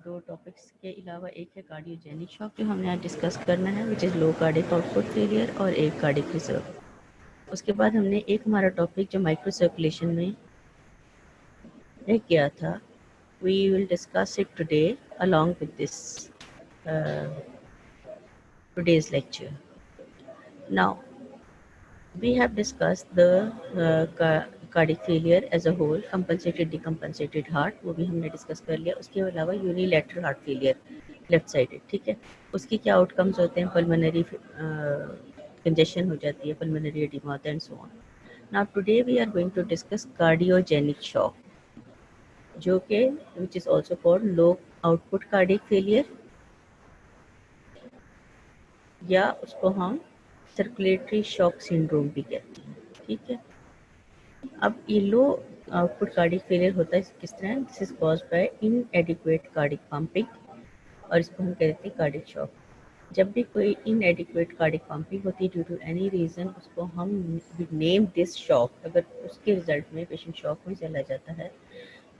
दो टॉपिक्स के अलावा एक है कार्डियोजेनिक शॉक जो हमने आज डिस्कस करना है, which is low cardiac output failure, और एक कार्डिक रिजर्व। उसके बाद हमने एक हमारा टॉपिक जो माइक्रो सर्कुलेशन में रह गया था, we will discuss it today along with this today's lecture. Now we have discussed the cardiac failure as a whole, compensated decompensated heart, वो भी हमने डिस्कस कर लिया। उसके अलावा unilateral heart failure left sided, ठीक है, उसके क्या आउटकम्स होते हैं, पल्मोनरी कंजेशन हो जाती है, pulmonary oedema and so on. Now today we are going to discuss cardiogenic shock, जो कि which is also called low output cardiac failure, या उसको हम सर्कुलेटरी शॉक सिंड्रोम भी कहते हैं, ठीक है। अब ये लो आउटपुट कार्डिक फेलियर होता है किस तरह, this is caused by इनएडिक्वेट cardiac pumping, और इसको हम कहते हैं कार्डिक शॉक। जब भी कोई इनएडिक्वेट कार्डिक पंपिंग होती है ड्यू टू एनी रीज़न, उसको हम नेम दिस शॉक। अगर उसके रिजल्ट में पेशेंट शॉक में चला जाता है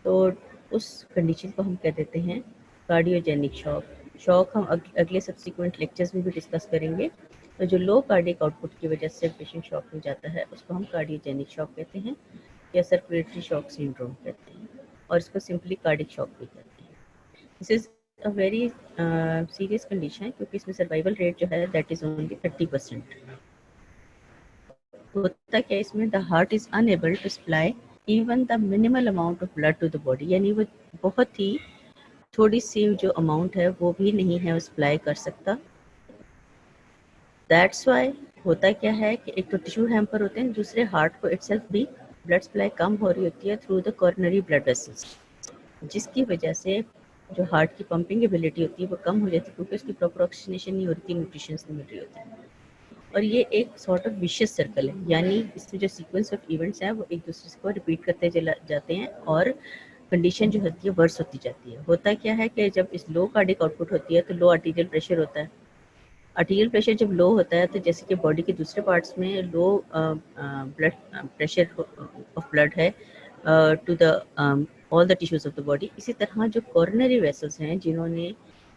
तो उस कंडीशन को हम कह देते हैं कार्डियोजेनिक शॉक। शॉक हम अगले सब्सिक्वेंट लेक्चर्स में भी डिस्कस करेंगे। तो जो लो कार्डिक आउटपुट की वजह से पेशेंट शॉक में जाता है उसको हम कार्डियोजेनिक शॉक कहते हैं, या सर्कुलेटरी शॉक सिंड्रोम कहते हैं, और इसको सिंपली कार्डिक शॉक भी कहते हैं। This is a very serious condition, क्योंकि इसमें सर्वाइवल रेट जो है दैट इज़ ओनली 30%। होता क्या इसमें, the heart is unable to supply even the minimal amount of blood to the body, यानी वो बहुत ही थोड़ी सी जो अमाउंट है वो भी नहीं है वो सप्लाई कर सकता। दैट्स वाई होता क्या है कि एक तो टिश्यू हैम्पर होते हैं, दूसरे हार्ट को इटसेल्फ भी ब्लड सप्लाई कम हो रही होती है through the coronary blood vessels, जिसकी वजह से जो हार्ट की पंपिंग एबिलिटी होती है वो कम हो जाती है, क्योंकि उसकी प्रॉपर ऑक्सीजनेशन नहीं हो रही थी, न्यूट्रिशन नहीं मिल रही होती है। और ये एक सॉर्ट ऑफ विशियस सर्कल है, यानी इसमें जो सीक्वेंस ऑफ इवेंट्स हैं वो एक दूसरे को रिपीट करते चला जाते हैं और कंडीशन जो होती है वर्स होती जाती है। होता क्या है कि जब इस लो कार्डिक आउटपुट होती है तो लो आर्टीरियल प्रेशर होता है। आर्टीरियल प्रेशर जब लो होता है तो जैसे कि बॉडी के दूसरे पार्ट्स में low blood pressure of blood है to the all the tissues of the body, इसी तरह जो कॉर्नरी वेसल्स हैं जिन्होंने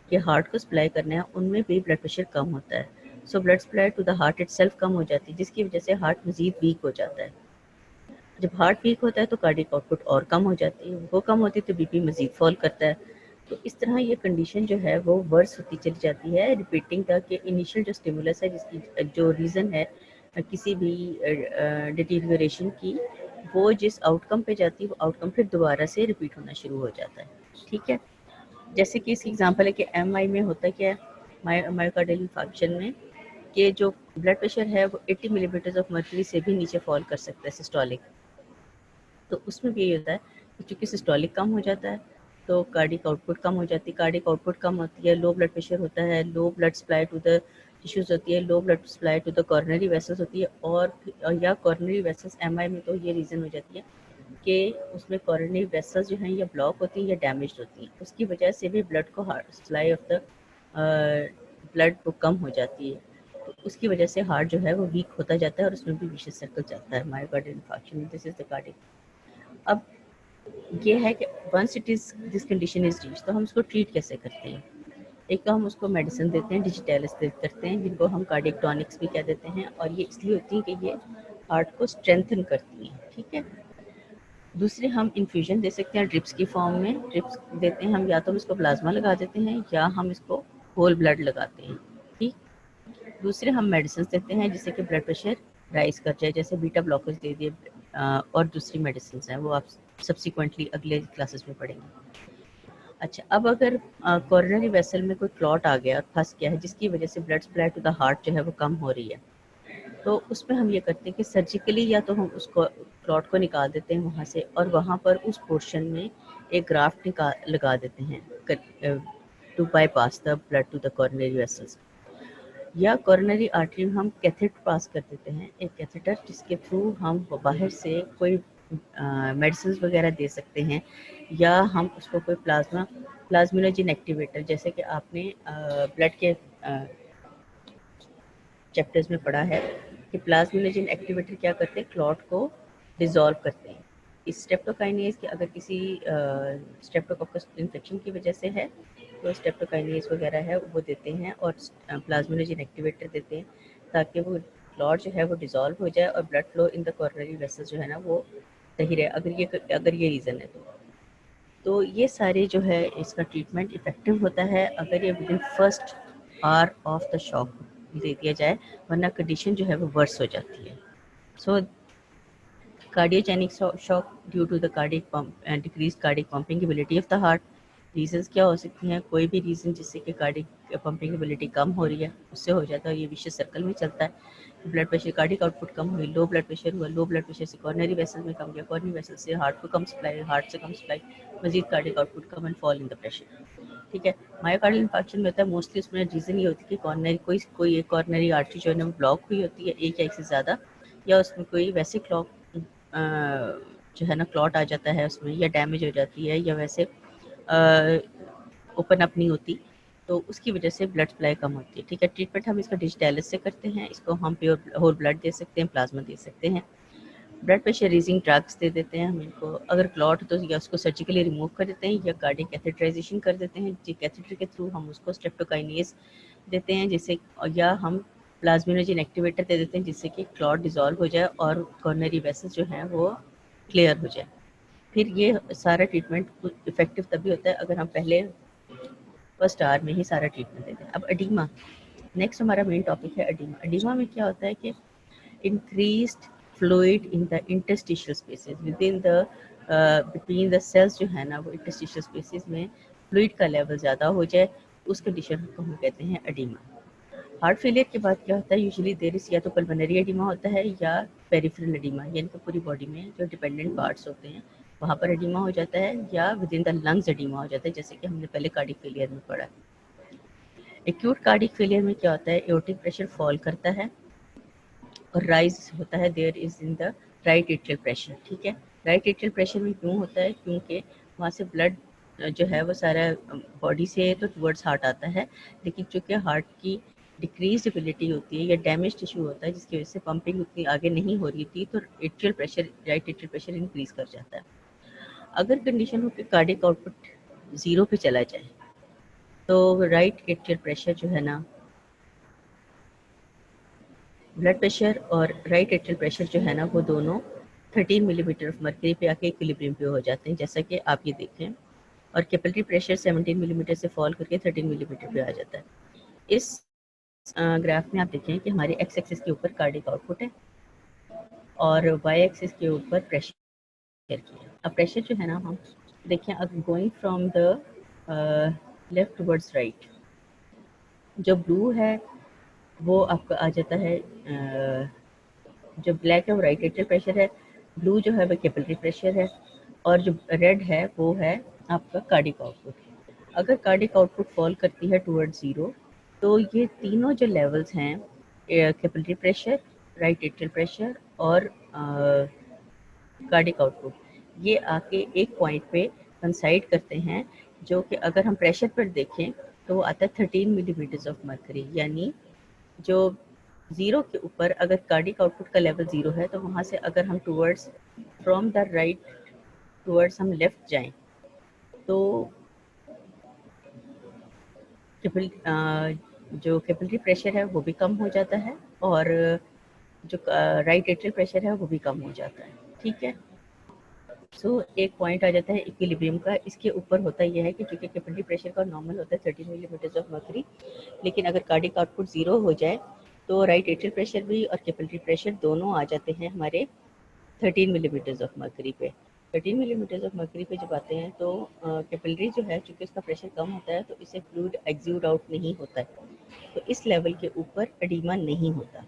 ये हार्ट को सप्लाई करना है उनमें भी ब्लड प्रेशर कम होता है। So blood supply to the heart itself कम हो जाती है, जिसकी वजह से हार्ट मजीद वीक हो जाता है। जब हार्ट वीक होता है तो कार्डिक आउटपुट और कम हो जाती है, वो कम होती है तो बीपी मजीद फॉल करता है। तो इस तरह ये कंडीशन जो है वो वर्स होती चली जाती है, रिपीटिंग द कि इनिशियल जो स्टिमुलस है जिसकी जो रीज़न है किसी भी डिटीरियोरेशन की, वो जिस आउटकम पे जाती है वो आउटकम फिर दोबारा से रिपीट होना शुरू हो जाता है, ठीक है। जैसे कि इसकी एग्जांपल है कि एमआई में होता क्या है, मायोकार्डियल इंफार्क्शन में, कि जो ब्लड प्रेशर है वो 80 मिलीमीटर ऑफ मर्क्यूरी से भी नीचे फॉल कर सकता है सिस्टोलिक। तो उसमें भी ये होता है कि चूँकि सिस्टोलिक कम हो जाता है तो कार्डिक आउटपुट कम हो जाती है, कार्डिक आउटपुट कम होती है, लो ब्लड प्रेशर होता है, low blood supply to the tissues होती है, low blood supply to the coronary vessels होती है, और या कॉर्नरी वेसल्स एमआई में तो ये रीज़न हो जाती है कि उसमें कॉर्नरी वेसल्स जो हैं या ब्लॉक होती हैं या डैमेज होती हैं, उसकी वजह से भी ब्लड को heart supply of the blood को कम हो जाती है। तो उसकी वजह से हार्ट जो है वो वीक होता जाता है और उसमें भी विशियस सर्कल चलता है myocardial infarction. This is the cardiac. अब ये है कि once it is this condition is reach तो हम उसको ट्रीट कैसे करते हैं। एक तो हम उसको मेडिसिन देते हैं, डिजिटैलिस करते हैं, जिनको हम कार्डिक टॉनिक्स भी कह देते हैं, और ये इसलिए होती है कि ये हार्ट को स्ट्रेंथन करती हैं, ठीक है। दूसरे हम इन्फ्यूजन दे सकते हैं ड्रिप्स की फॉर्म में, ड्रिप्स देते हैं हम, या तो हम इसको प्लाज्मा लगा देते हैं या हम इसको होल ब्लड लगाते हैं, ठीक। दूसरे हम मेडिसिन देते हैं जिससे कि ब्लड प्रेशर राइज कर जाए, जैसे बीटा ब्लॉकर्स दे दिए, और दूसरी मेडिसिन हैं वो आप सब्सिक्वेंटली अगले क्लासेस में पढ़ेंगे। अच्छा, अब अगर कॉर्नरी वेसल में कोई क्लॉट आ गया और फंस गया है जिसकी वजह से blood supply to the heart जो है वो कम हो रही है, तो उसमें हम ये करते हैं कि सर्जिकली या तो हम उसको क्लॉट को निकाल देते हैं वहाँ से, और वहाँ पर उस पोर्शन में एक ग्राफ्ट लगा देते हैं to bypass the blood to the coronary vessels, या कॉर्नरी आर्टरी में हम कैथेटर पास कर देते हैं, एक कैथेटर जिसके थ्रू हम बाहर से कोई मेडिसिन वगैरह दे सकते हैं, या हम उसको कोई प्लाज्मिनोजिन एक्टिवेटर, जैसे कि आपने ब्लड के चैप्टर्स में पढ़ा है कि प्लाज्मिनोजिन एक्टिवेटर क्या करते हैं, क्लॉट को डिसॉल्व करते हैं, स्ट्रेप्टोकाइनेज के अगर किसी स्ट्रेप्टोकोकस इन्फेक्शन की वजह से है तो स्ट्रेप्टोकाइनेज वगैरह है वो देते हैं और प्लाज्मिनोजेन एक्टिवेटर देते हैं ताकि वो क्लॉट जो है वो डिज़ोल्व हो जाए और blood flow in the coronary vessels जो है ना वो सही रहे, अगर ये रीज़न है तो ये सारे जो है इसका ट्रीटमेंट इफ़ेक्टिव होता है अगर ये within first hour of the shock दे दिया जाए, वरना कंडीशन जो है वो वर्स हो जाती है। So cardiogenic shock due to the cardiac pump and decrease cardiac pumping ability of the heart. Reasons क्या हो सकती हैं? कोई भी रीज़न जिससे कि कार्डिक पंपिंग एबिलिटी कम हो रही है उससे हो जाता है, ये विशियस सर्कल में चलता है। ब्लड प्रेशर, कार्डिक आउटपुट कम हुई, लो ब्लड प्रेशर हुआ, लो ब्लड प्रेशर से कॉर्नरी वेसल में कम गया, कॉर्नरी वेसल से हार्ट को कम सप्लाई, हार्ट से कम सप्लाई, मजीद कार्डिक आउटपुट कम and fall in the pressure. ठीक है, मायोकार्डियल इंफार्क्शन में होता है मोस्टली उसमें रीज़न ये होती है कि कॉर्नरी कोई एक कॉर्नरी आर्टरी जो है ना ब्लॉक हुई होती है, एक या एक से ज़्यादा, या उसमें कोई वैसे जो है ना क्लॉट आ जाता है उसमें, या डैमेज हो जाती है, या वैसे ओपन अप नहीं होती, तो उसकी वजह से ब्लड सप्लाई कम होती है। ठीक है, ट्रीटमेंट हम इसका डिजिटालिस से करते हैं, इसको हम प्योर होल ब्लड दे सकते हैं, प्लाज्मा दे सकते हैं, blood pressure raising drugs they देते हैं हम इनको। अगर क्लॉट तो या उसको सर्जिकली रिमूव कर देते हैं या कार्डियक कैथेटराइजेशन कर देते हैं, जी कैथेटर के थ्रू हम उसको स्ट्रेप्टोकाइनेज देते हैं जिससे, या हम प्लाज्मिनोजेन एक्टिवेटर दे देते हैं जिससे कि क्लॉट डिज़ोल्व हो जाए और कॉर्नरी वेसल्स जो हैं वो क्लियर हो जाए। फिर ये सारा ट्रीटमेंट इफेक्टिव तभी होता है अगर हम पहले फर्स्ट आवर में ही सारा ट्रीटमेंट देते हैं। अब एडीमा, नेक्स्ट हमारा मेन टॉपिक है एडीमा। एडीमा में क्या होता है कि increased fluid in the interstitial spaces within the between the cells जो है ना वो interstitial spaces में फ्लूइड का लेवल ज़्यादा हो जाए, उस कंडीशन को हम कहते हैं एडीमा। हार्ट फेलियर के बाद क्या होता है? यूजुअली देर इज या तो पल्मोनरी एडीमा होता है या पेरिफेरल एडीमा, यानी कि पूरी बॉडी में जो डिपेंडेंट पार्ट्स होते हैं वहाँ पर एडीमा हो जाता है, या within the lungs oedema हो जाता है, जैसे कि हमने पहले कार्डिक फेलियर में पढ़ा। एक्यूट कार्डिक फेलियर में क्या होता है? एओर्टिक प्रेशर फॉल करता है और राइज होता है, there is in the right atrial pressure. ठीक है, राइट एट्रियल प्रेशर में क्यों होता है? क्योंकि वहाँ से ब्लड जो है वो सारा बॉडी से तो टुवर्ड्स हार्ट आता है, लेकिन चूँकि हार्ट की डिक्रीज एबिलिटी होती है या डैमेज टिश्यू होता है जिसकी वजह से पंपिंग उतनी आगे नहीं हो रही थी, तो atrial pressure, right atrial pressure increase कर जाता है। अगर कंडीशन हो कि कार्डिक आउटपुट 0 पे चला जाए तो राइट एट्रियल प्रेशर जो है ना, ब्लड प्रेशर और राइट एट्रियल प्रेशर जो है ना वो दोनों 13 मिलीमीटर ऑफ मर्करी पे आके इक्विलिब्रियम पे हो जाते हैं, जैसा कि आप ये देखें। और कैपिलरी प्रेशर 17 मिलीमीटर से फॉल करके 13 मिलीमीटर पे आ जाता है। इस ग्राफ में आप देखें कि हमारे एक्स एक्सिस के ऊपर कार्डिक आउटपुट है और वाई एक्सिस के ऊपर प्रेशर की है। अब प्रेशर जो है ना, हम देखें, अब going from the left towards right, जो ब्लू है वो आपका आ जाता है, जो ब्लैक है वो राइट एट्रियल प्रेशर है, ब्लू जो है वो कैपिलरी प्रेशर है, और जो रेड है वो है आपका कार्डिक आउटपुट। अगर कार्डिक आउटपुट फॉल करती है टुवर्ड्स 0 तो ये तीनों जो लेवल्स हैं, capillary pressure, right atrial pressure और कार्डिक आउटपुट, ये आके एक पॉइंट पे कंसाइड करते हैं, जो कि अगर हम प्रेशर पर देखें तो वो आता है 13 मिलीमीटर ऑफ मर्करी, यानी जो 0 के ऊपर अगर कार्डिक आउटपुट का लेवल 0 है तो वहाँ से अगर हम towards from the right towards हम लेफ्ट जाएं तो जो कैपिलरी प्रेशर है वो भी कम हो जाता है और जो राइट एट्रियल प्रेशर है वो भी कम हो जाता है। ठीक है, सो एक पॉइंट आ जाता है इक्विलिब्रियम का। इसके ऊपर होता यह है कि चूँकि कैपिलरी प्रेशर का नॉर्मल होता है 13 मिलीमीटर ऑफ मर्करी, लेकिन अगर कार्डिक आउटपुट 0 हो जाए तो राइट एट्रियल प्रेशर भी और कैपिलरी प्रेशर दोनों आ जाते हैं हमारे 13 मिलीमीटर ऑफ मर्करी पे। 13 मिलीमीटर ऑफ मर्करी पे जब आते हैं तो कैपिलरी जो है, चूँकि उसका प्रेशर कम होता है तो इसे फ्लूइड एग्ज्यूड आउट नहीं होता है, तो इस लेवल के ऊपर एडीमा नहीं होता।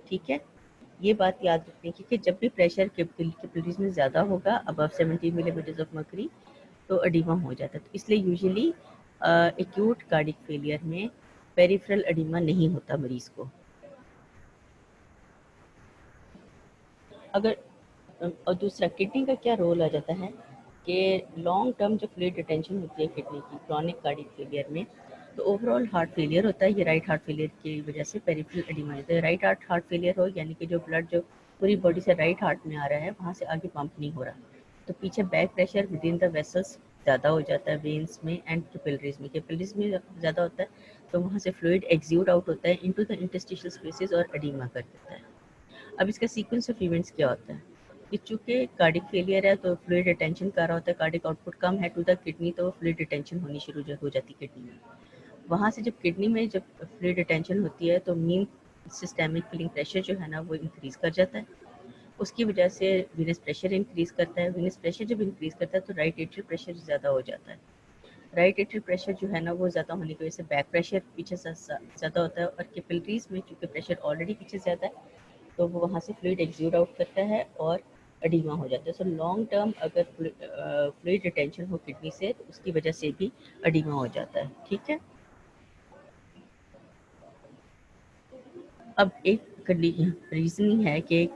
ठीक है, ये बात याद रखने की कि जब भी प्रेशर कैपिलरीज में ज़्यादा होगा, अबव 17 मिलीमीटर ऑफ मर्करी, तो एडीमा हो जाता है। तो इसलिए यूजुअली एक्यूट कार्डिक फेलियर में पेरिफेरल एडीमा नहीं होता मरीज़ को। अगर और दूसरा, किडनी का क्या रोल आ जाता है कि लॉन्ग टर्म जो फ्लूइड रिटेंशन होती है किडनी की क्रॉनिक कार्डिक फेलियर में, तो ओवरऑल हार्ट फेलियर होता है। ये राइट हार्ट फेलियर की वजह से पेरिफेरल एडीमा होता है। राइट हार्ट फेलियर हो यानी कि जो ब्लड जो पूरी बॉडी से राइट हार्ट में आ रहा है वहाँ से आगे पंप नहीं हो रहा, तो पीछे back pressure within the vessels ज़्यादा हो जाता है वेन्स में एंड कैपिलरीज में ज़्यादा होता है, तो वहाँ से फ्लूइड एक्ज्यूट आउट होता है इनटू द इंटरस्टिशियल स्पेसेस और एडिमा कर देता है। अब इसका सीक्वेंस ऑफ इवेंट्स क्या होता है कि चूंकि कार्डिक फेलियर है तो फ्लूइड रिटेंशन कर रहा होता है, कार्डिक आउटपुट कम है टू द किडनी, तो फ्लूइड रिटेंशन होनी शुरू हो जाती है किडनी में। वहाँ से जब किडनी में जब फ्लूइड रिटेंशन होती है तो मीन सिस्टेमिक फिलिंग प्रेशर जो है ना वो इंक्रीज़ कर जाता है, उसकी वजह से वीनस प्रेशर इंक्रीज़ करता है। वीनस प्रेशर जब इंक्रीज़ करता है तो राइट एट्रियल प्रेशर ज़्यादा हो जाता है। राइट एट्रियल प्रेशर जो है ना वो ज़्यादा होने की वजह से बैक प्रेशर पीछे ज़्यादा होता है, और कैपिलरीज में चूँकि प्रेशर ऑलरेडी पीछे ज़्यादा है तो वो वहाँ से फ्लूइड एक्ज्यूट आउट करता है और एडिमा हो जाता है। सो लॉन्ग टर्म अगर फ्लूइड रिटेंशन हो किडनी से तो उसकी वजह से भी एडिमा हो जाता है। ठीक है, अब एक रीज़निंग है कि एक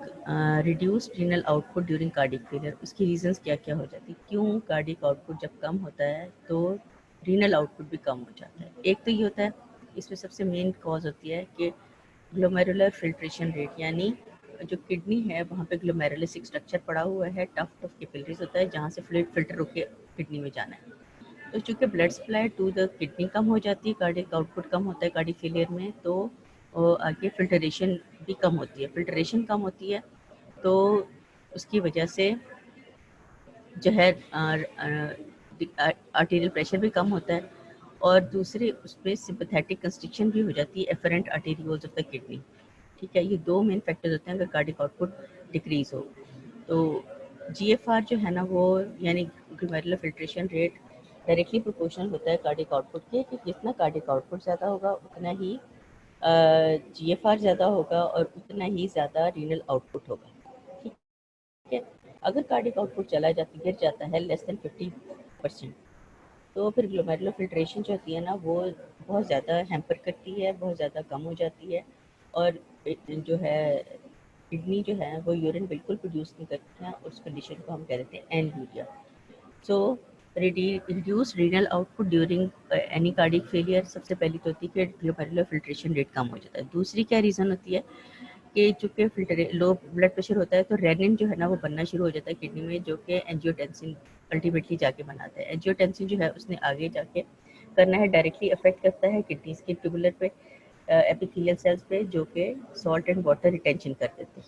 reduced renal output during cardiac failure, उसकी रीजंस क्या क्या हो जाती है, क्यों कार्डिक आउटपुट जब कम होता है तो रीनल आउटपुट भी कम हो जाता है। एक तो ये होता है, इसमें सबसे मेन कॉज होती है कि ग्लोमेरुलर फिल्ट्रेशन रेट, यानी जो किडनी है वहाँ पे ग्लोमेरुलस एक स्ट्रक्चर पड़ा हुआ है, टफ्ट ऑफ कैपिलरीज होता है जहाँ से फ्लूइड फिल्टर होकर किडनी में जाना है। तो चूँकि blood supply to the kidney कम हो जाती है, कार्डिक आउटपुट कम होता है कार्डिक फेलियर में, तो आगे फिल्टरेशन भी कम होती है। फिल्टरेशन कम होती है तो उसकी वजह से जो है आर्टेरियल प्रेशर भी कम होता है, और दूसरे उसमें सिंपैथेटिक कंस्ट्रिक्शन भी हो जाती है afferent arterioles of the kidney. ठीक है, ये दो मेन फैक्टर्स होते हैं अगर कार्डिक आउटपुट डिक्रीज हो तो। जीएफआर जो है ना वो यानी glomerular filtration rate directly proportional होता है कार्डिक आउटपुट के, कि जितना कार्डिक आउटपुट ज़्यादा होगा उतना ही जीएफआर ज़्यादा होगा और उतना ही ज़्यादा रीनल आउटपुट होगा। ठीक है, अगर कार्डिक आउटपुट गिर जाता है लेस देन 50%, तो फिर ग्लोमेरुलर फिल्ट्रेशन जो होती है ना वो बहुत ज़्यादा हैम्पर करती है, बहुत ज़्यादा कम हो जाती है, और जो है किडनी जो है वो यूरिन बिल्कुल प्रोड्यूस नहीं करती है, उस कंडीशन को हम कह देते हैं anuria. So reduce renal output during any cardiac failure, सबसे पहली तो होती है कि ग्लोमेरुलर फिल्ट्रेशन रेट कम हो जाता है। दूसरी क्या रीज़न होती है कि चूँकि लो ब्लड प्रेशर होता है तो रेनिन जो है ना वो बनना शुरू हो जाता है किडनी में, जो कि एंजियोटेंसिन अल्टीमेटली जाके बनाता है। एंजियोटेंसिन जो है उसने आगे जाके करना है, डायरेक्टली अफेक्ट करता है किडनीज के ट्यूबुलर पे एपिथेलियल सेल्स पे, जो कि सॉल्ट एंड वाटर रिटेंशन कर देते हैं।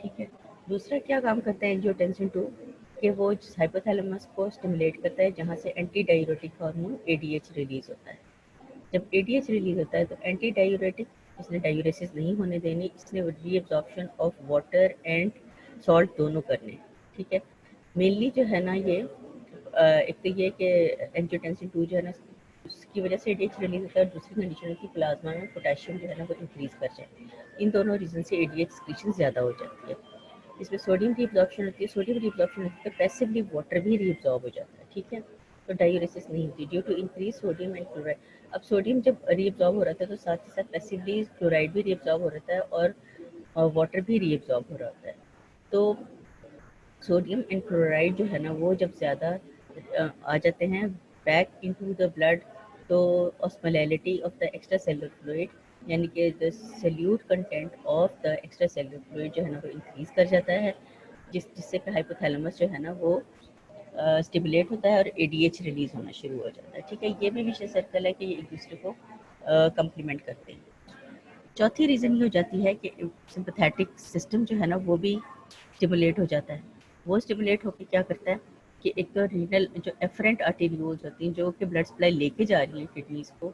ठीक है, दूसरा क्या काम करता है एंजियोटेंसिन 2 कि वो हाइपोथैलेमस को स्टिमुलेट करता है जहाँ से anti diuretic hormone ADH release होता है। जब एडीएच रिलीज होता है तो एंटी डायूरेटिक, इसने डायूरेसिस नहीं होने देनी, इसने reabsorption of water and salt दोनों करने। ठीक है, मेनली जो है ना ये एक तो ये कि एंजियोटेंसिन 2 जो है ना उसकी वजह से एडीएच रिलीज होता है, और दूसरी कंडीशन है कि प्लाज्मा में पोटेशियम जो है ना वो इंक्रीज कर जाए। इन दोनों रीजन से एडीएच एक्सक्रीशन ज़्यादा हो जाती है। इसमें सोडियम रीअब्जॉर्प्शन होती है, सोडियम रीअब्जॉर्प्शन होती है तो पैसिवली वाटर भी रीअब्जॉर्ब हो जाता है। ठीक है, तो डायूरेसिस नहीं होती due to increase sodium and chloride. अब सोडियम जब रीअब्जॉर्ब हो रहा था तो साथ ही साथ पैसिवली क्लोराइड भी रीअब्जॉर्ब हो रहा है और वाटर भी रीअब्जॉर्ब हो रहा होता है। तो सोडियम एंड क्लोराइड जो है ना वो जब ज़्यादा आ जाते हैं बैक इनटू द ब्लड, तो osmolality of the extra cellular fluid, यानी कि the solute content of the extra cellular fluid जो है ना वो इंक्रीज कर जाता है, जिससे कि हाइपोथैलेमस जो है ना वो स्टिमुलेट होता है और एडीएच रिलीज होना शुरू हो जाता है। ठीक है, ये भी विशेष सर्कल है कि ये एक दूसरे को कंप्लीमेंट करते हैं। चौथी रीज़न ये हो जाती है कि सिंपैथेटिक सिस्टम जो है ना वो भी स्टिमुलेट हो जाता है। वो स्टिमुलेट होकर क्या करता है कि एक तो रीनल जो एफरेंट आर्टेरियोल्स होती हैं जो कि ब्लड सप्लाई लेके जा रही हैं किडनीज को,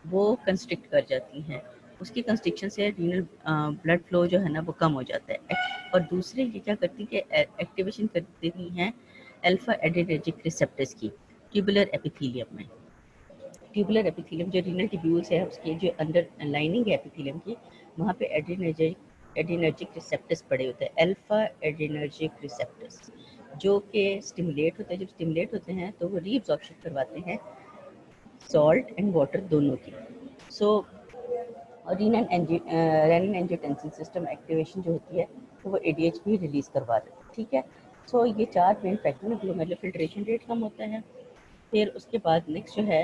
वो कंस्ट्रिक्ट कर जाती हैं। उसकी कंस्ट्रिक्शन से रीनल ब्लड फ्लो जो है ना वो कम हो जाता है। और दूसरे ये क्या करती है कि एक्टिवेशन कर देती हैं अल्फा एड्रेनर्जिक रिसेप्टर्स की ट्यूबुलर एपिथेलियम में। ट्यूबुलर एपिथेलियम जो रीनल ट्यूब्यूल्स है उसके जो अंदर लाइनिंग है एपिथेलियम की, वहाँ पे एड्रेनर्जिक रिसेप्टर्स पड़े होते हैं, अल्फा एड्रेनर्जिक रिसेप्टर्स, जो कि स्टिमुलेट होते हैं। जब स्टिमुलेट होते हैं तो वो रीअब्जॉर्प्शन करवाते हैं सॉल्ट एंड वाटर दोनों की। सो रेनिन एंजियोटेंसिन सिस्टम एक्टिवेशन जो होती है तो वो एडीएच भी रिलीज करवा देते हैं। ठीक है, सो ये चार मेन फैक्टर में ग्लोमेरुलर फिल्ट्रेशन रेट कम होता है। फिर उसके बाद नेक्स्ट जो है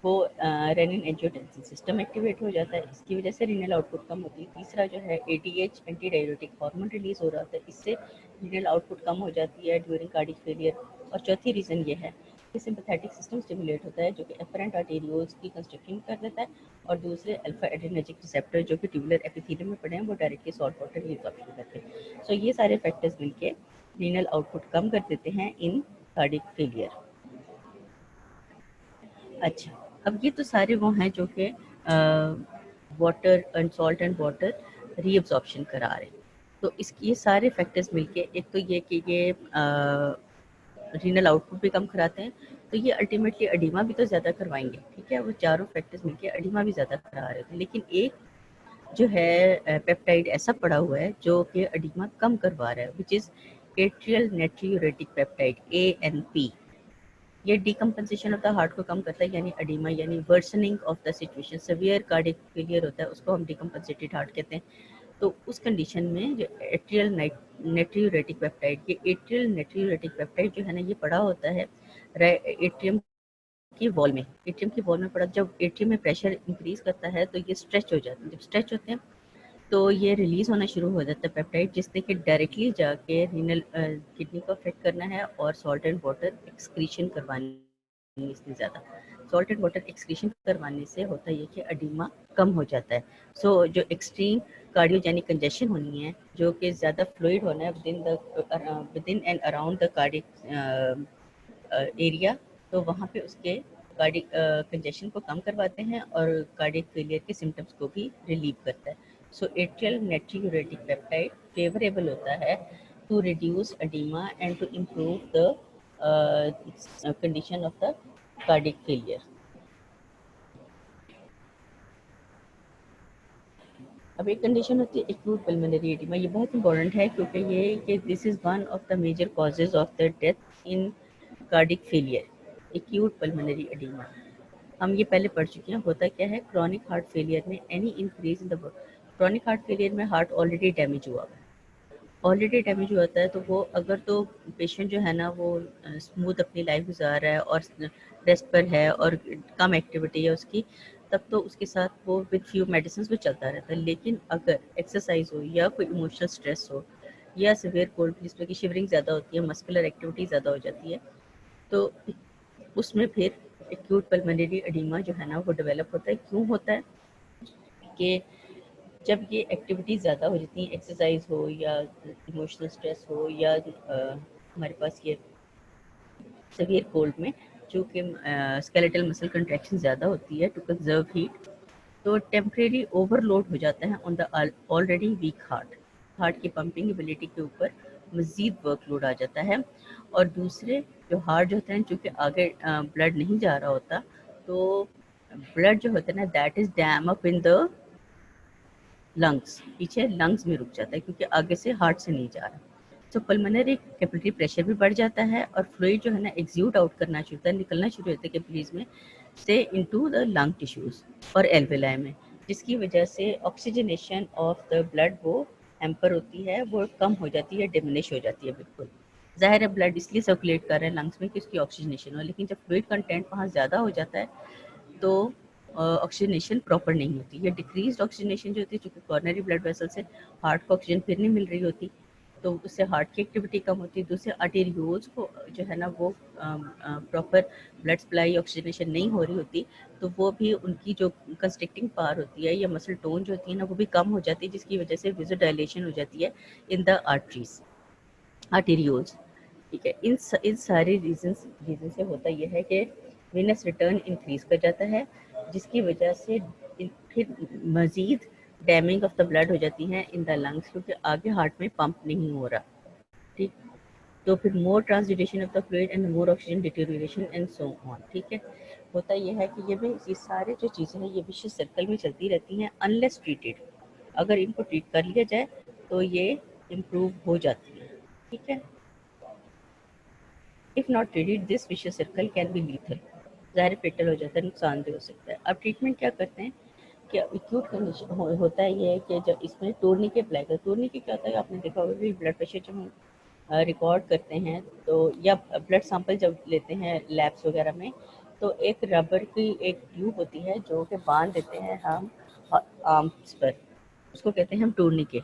वो रेनिन एंजियोटेंसिन सिस्टम एक्टिवेट हो जाता है, इसकी वजह से रीनल आउटपुट कम होती है। तीसरा जो है ATH anti diuretic hormone release हो रहा होता है, इससे रीनल आउटपुट कम हो जाती है ड्यूरिंग कार्डियक फेलियर। और चौथी रीज़न ये है कि सिंपैथेटिक सिस्टम स्टिमुलेट होता है जो कि एफरेंट आर्टेरियोल्स की कंस्ट्रक्शन कर देता है, और दूसरे अल्फा एड्रेनर्जिक रिसेप्टर जो कि ट्यूबुलर एपिथेलियम में पड़े हैं वो डायरेक्टली सॉल्ट वाटर रिएब्जॉर्प्शन करते हैं। सो ये सारे फैक्टर्स मिलके रीनल आउटपुट कम कर देते हैं इन कार्डियक फेलियर। अच्छा, अब ये तो सारे वो हैं जो कि water and salt and water reabsorption करा रहे हैं। तो इसकी ये सारे फैक्टर्स मिलके, एक तो ये कि ये रीनल आउटपुट भी कम कराते हैं, तो ये अल्टीमेटली एडिमा भी तो ज़्यादा करवाएंगे। ठीक है, वो चारों फैक्टर्स मिलके एडिमा भी ज़्यादा करा रहे थे, लेकिन एक जो है पेप्टाइड ऐसा पड़ा हुआ है जो कि एडिमा कम करवा रहा है, which is atrial natriuretic peptide ANP। ये डिकम्पनसेशन ऑफ द हार्ट को कम करता है, यानी एडिमा यानी worsening of the situation. Severe cardiac failure होता है, उसको हम डिकम्पनसेटेड हार्ट कहते हैं। तो उस कंडीशन में जो एट्रियल नाइट्रियूरेटिक पेप्टाइड, ये एट्रियल नाइट्रियूरेटिक पेप्टाइड जो है ना, ये पड़ा होता है एट्रियम की वॉल में। एट्रियम की वॉल में पड़ा, जब एट्रियम में प्रेशर इंक्रीज करता है तो ये स्ट्रेच हो जाते हैं। जब स्ट्रेच होते हैं तो ये रिलीज होना शुरू हो जाता है पेप्टाइड, जिससे कि डायरेक्टली जाके रीनल किडनी को अफेक्ट करना है और सॉल्ट एंड वाटर एक्सक्रीशन करवानी है। इससे ज़्यादा सॉल्ट एंड वाटर एक्सक्रीशन करवाने से होता है कि एडिमा कम हो जाता है। सो जो एक्सट्रीम कार्डियोजेनिक कंजेशन होनी है, जो कि ज़्यादा फ्लूइड होना है within and around the cardiac area, तो वहाँ पे उसके कार्डियक कंजेशन को कम करवाते हैं और कार्डियक फेलियर के सिम्टम्स को भी रिलीव करता है। So atrial natriuretic peptide favourable होता है to reduce oedema and to improve the condition of the cardiac failure. अब एक कंडीशन होती है एक्यूट पल्मोनरी एडिमा। ये बहुत इंपॉर्टेंट है क्योंकि ये कि this is one of the major causes of the death in cardiac failure, acute pulmonary oedema. हम ये पहले पढ़ चुके हैं। होता क्या है, क्रॉनिक हार्ट फेलियर में any increase in the chronic heart failure में हार्ट ऑलरेडी डैमेज हुआ होता है, तो वो अगर तो पेशेंट जो है ना वो स्मूथ अपनी लाइफ गुजार रहा है और रेस्ट पर है और कम एक्टिविटी है उसकी, तब तो उसके साथ वो विद फ्यू मेडिसिन भी चलता रहता है। लेकिन अगर एक्सरसाइज हो या कोई इमोशनल स्ट्रेस हो या सिवियर कोल्ड जिसमें कि शिवरिंग ज़्यादा होती है, मस्कुलर एक्टिविटी ज़्यादा हो जाती है, तो उसमें फिर एक्यूट पल्मोनरी एडिमा जो है ना वो डेवलप होता है। क्यों होता है कि जब ये एक्टिविटीज़ ज़्यादा हो जाती हैं, एक्सरसाइज हो या इमोशनल स्ट्रेस हो या हमारे पास ये सीवियर कोल्ड में चूँकि स्केलेटल मसल कंट्रैक्शन ज़्यादा होती है टू कंजर्व हीट, तो टेम्परेरी ओवरलोड हो जाता है on the already weak heart की पंपिंग एबिलिटी के ऊपर मज़ीद वर्कलोड आ जाता है। और दूसरे जो हार्ट जो होते हैं, चूँकि आगे ब्लड नहीं जा रहा होता, तो ब्लड जो होता है ना that is dam up in the lungs, पीछे लंग्स में रुक जाता है क्योंकि आगे से हार्ट से नहीं जा रहा। तो पल्मोनरी कैपिलरी प्रेशर भी बढ़ जाता है और फ्लूइड जो है ना एग्ज्यूट आउट करना शुरू होता है, निकलना शुरू होता है कैपिलरीज में से इनटू द लंग टिश्यूज और एल्वेलाई में, जिसकी वजह से ऑक्सीजनेशन ऑफ द ब्लड वो हैम्पर होती है, वो कम हो जाती है, डिमिनिश हो जाती है। बिल्कुल ज़ाहिर है ब्लड इसलिए सर्कुलेट कर रहे हैं लंग्स में कि उसकी ऑक्सीजनेशन हो, लेकिन जब फ्लूइड कंटेंट वहाँ ज़्यादा हो जाता है तो ऑक्सीजनेशन प्रॉपर नहीं होती। ये डिक्रीज ऑक्सीजनेशन जो होती है, चूँकि कॉर्नरी ब्लड वेसल से हार्ट को ऑक्सीजन फिर नहीं मिल रही होती, तो उससे हार्ट की एक्टिविटी कम होती है। दूसरे आर्टेरियोल्स को जो है ना वो प्रॉपर ब्लड सप्लाई ऑक्सीजनेशन नहीं हो रही होती, तो वो भी उनकी जो कंस्ट्रिक्टिंग पावर होती है या मसल टोन जो होती है ना वो भी कम हो जाती है, जिसकी वजह से विजो डायलेशन हो जाती है इन द आर्टेरियोल्स। ठीक है, इन सारे रीजन से होता यह है कि वेनस रिटर्न इंक्रीज कर जाता है, जिसकी वजह से फिर मज़ीद डैमिंग ऑफ द ब्लड हो जाती है इन द लंग्स, क्योंकि आगे हार्ट में पंप नहीं हो रहा। ठीक, तो फिर more transudation of the fluid and more oxygen deterioration and so on. ठीक है, होता यह है कि ये सारे जो चीज़ें हैं ये विशेष सर्कल में चलती रहती हैं अनलेस ट्रीटेड। अगर इनको ट्रीट कर लिया जाए तो ये इम्प्रूव हो जाती है। ठीक है, if not treated this vicious circle can be lethal, ज़ाहिर फेटल हो जाता है, नुकसानदेह हो सकता है। अब ट्रीटमेंट क्या करते हैं कि एक्यूट कंडीशन होता है ये कि जब इसमें टूर्निकेट अप्लाई करते हैं। टूर्निकेट क्या होता है, आपने देखा होगा कि ब्लड प्रेशर जब हम रिकॉर्ड करते हैं तो या ब्लड सैंपल जब लेते हैं लैब्स वगैरह में, तो एक रबर की एक ट्यूब होती है जो कि बांध देते हैं हम आर्म्स पर, उसको कहते हैं हम टूर्निके।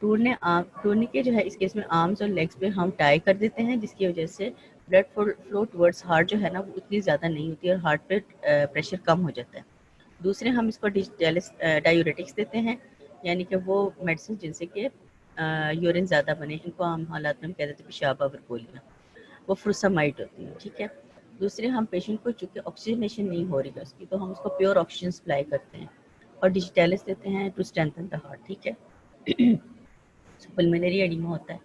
टूर्निके जो है इस केस में आर्म्स और लेग्स पे हम टाई कर देते हैं, जिसकी वजह से ब्लड फ्लो टुवर्ड्स हार्ट जो है ना वो उतनी ज़्यादा नहीं होती और हार्ट पे प्रेशर कम हो जाता है। दूसरे हम इसको डायूरेटिक्स देते हैं, यानी कि वो मेडिसिन जिनसे कि यूरिन ज़्यादा बने, इनको आम हालात में हम कह देते हैं पेशाब और गोलियाँ, वो फ्रुसामाइड होती है, ठीक है। दूसरे हम पेशेंट को चूँकि ऑक्सीजनेशन नहीं हो रही है उसकी, तो हम उसको प्योर ऑक्सीजन सप्लाई करते हैं और डिजिटैलिस देते हैं टू स्ट्रेंथन द हार्ट, ठीक है। पल्मोनरी एडिमा होता है,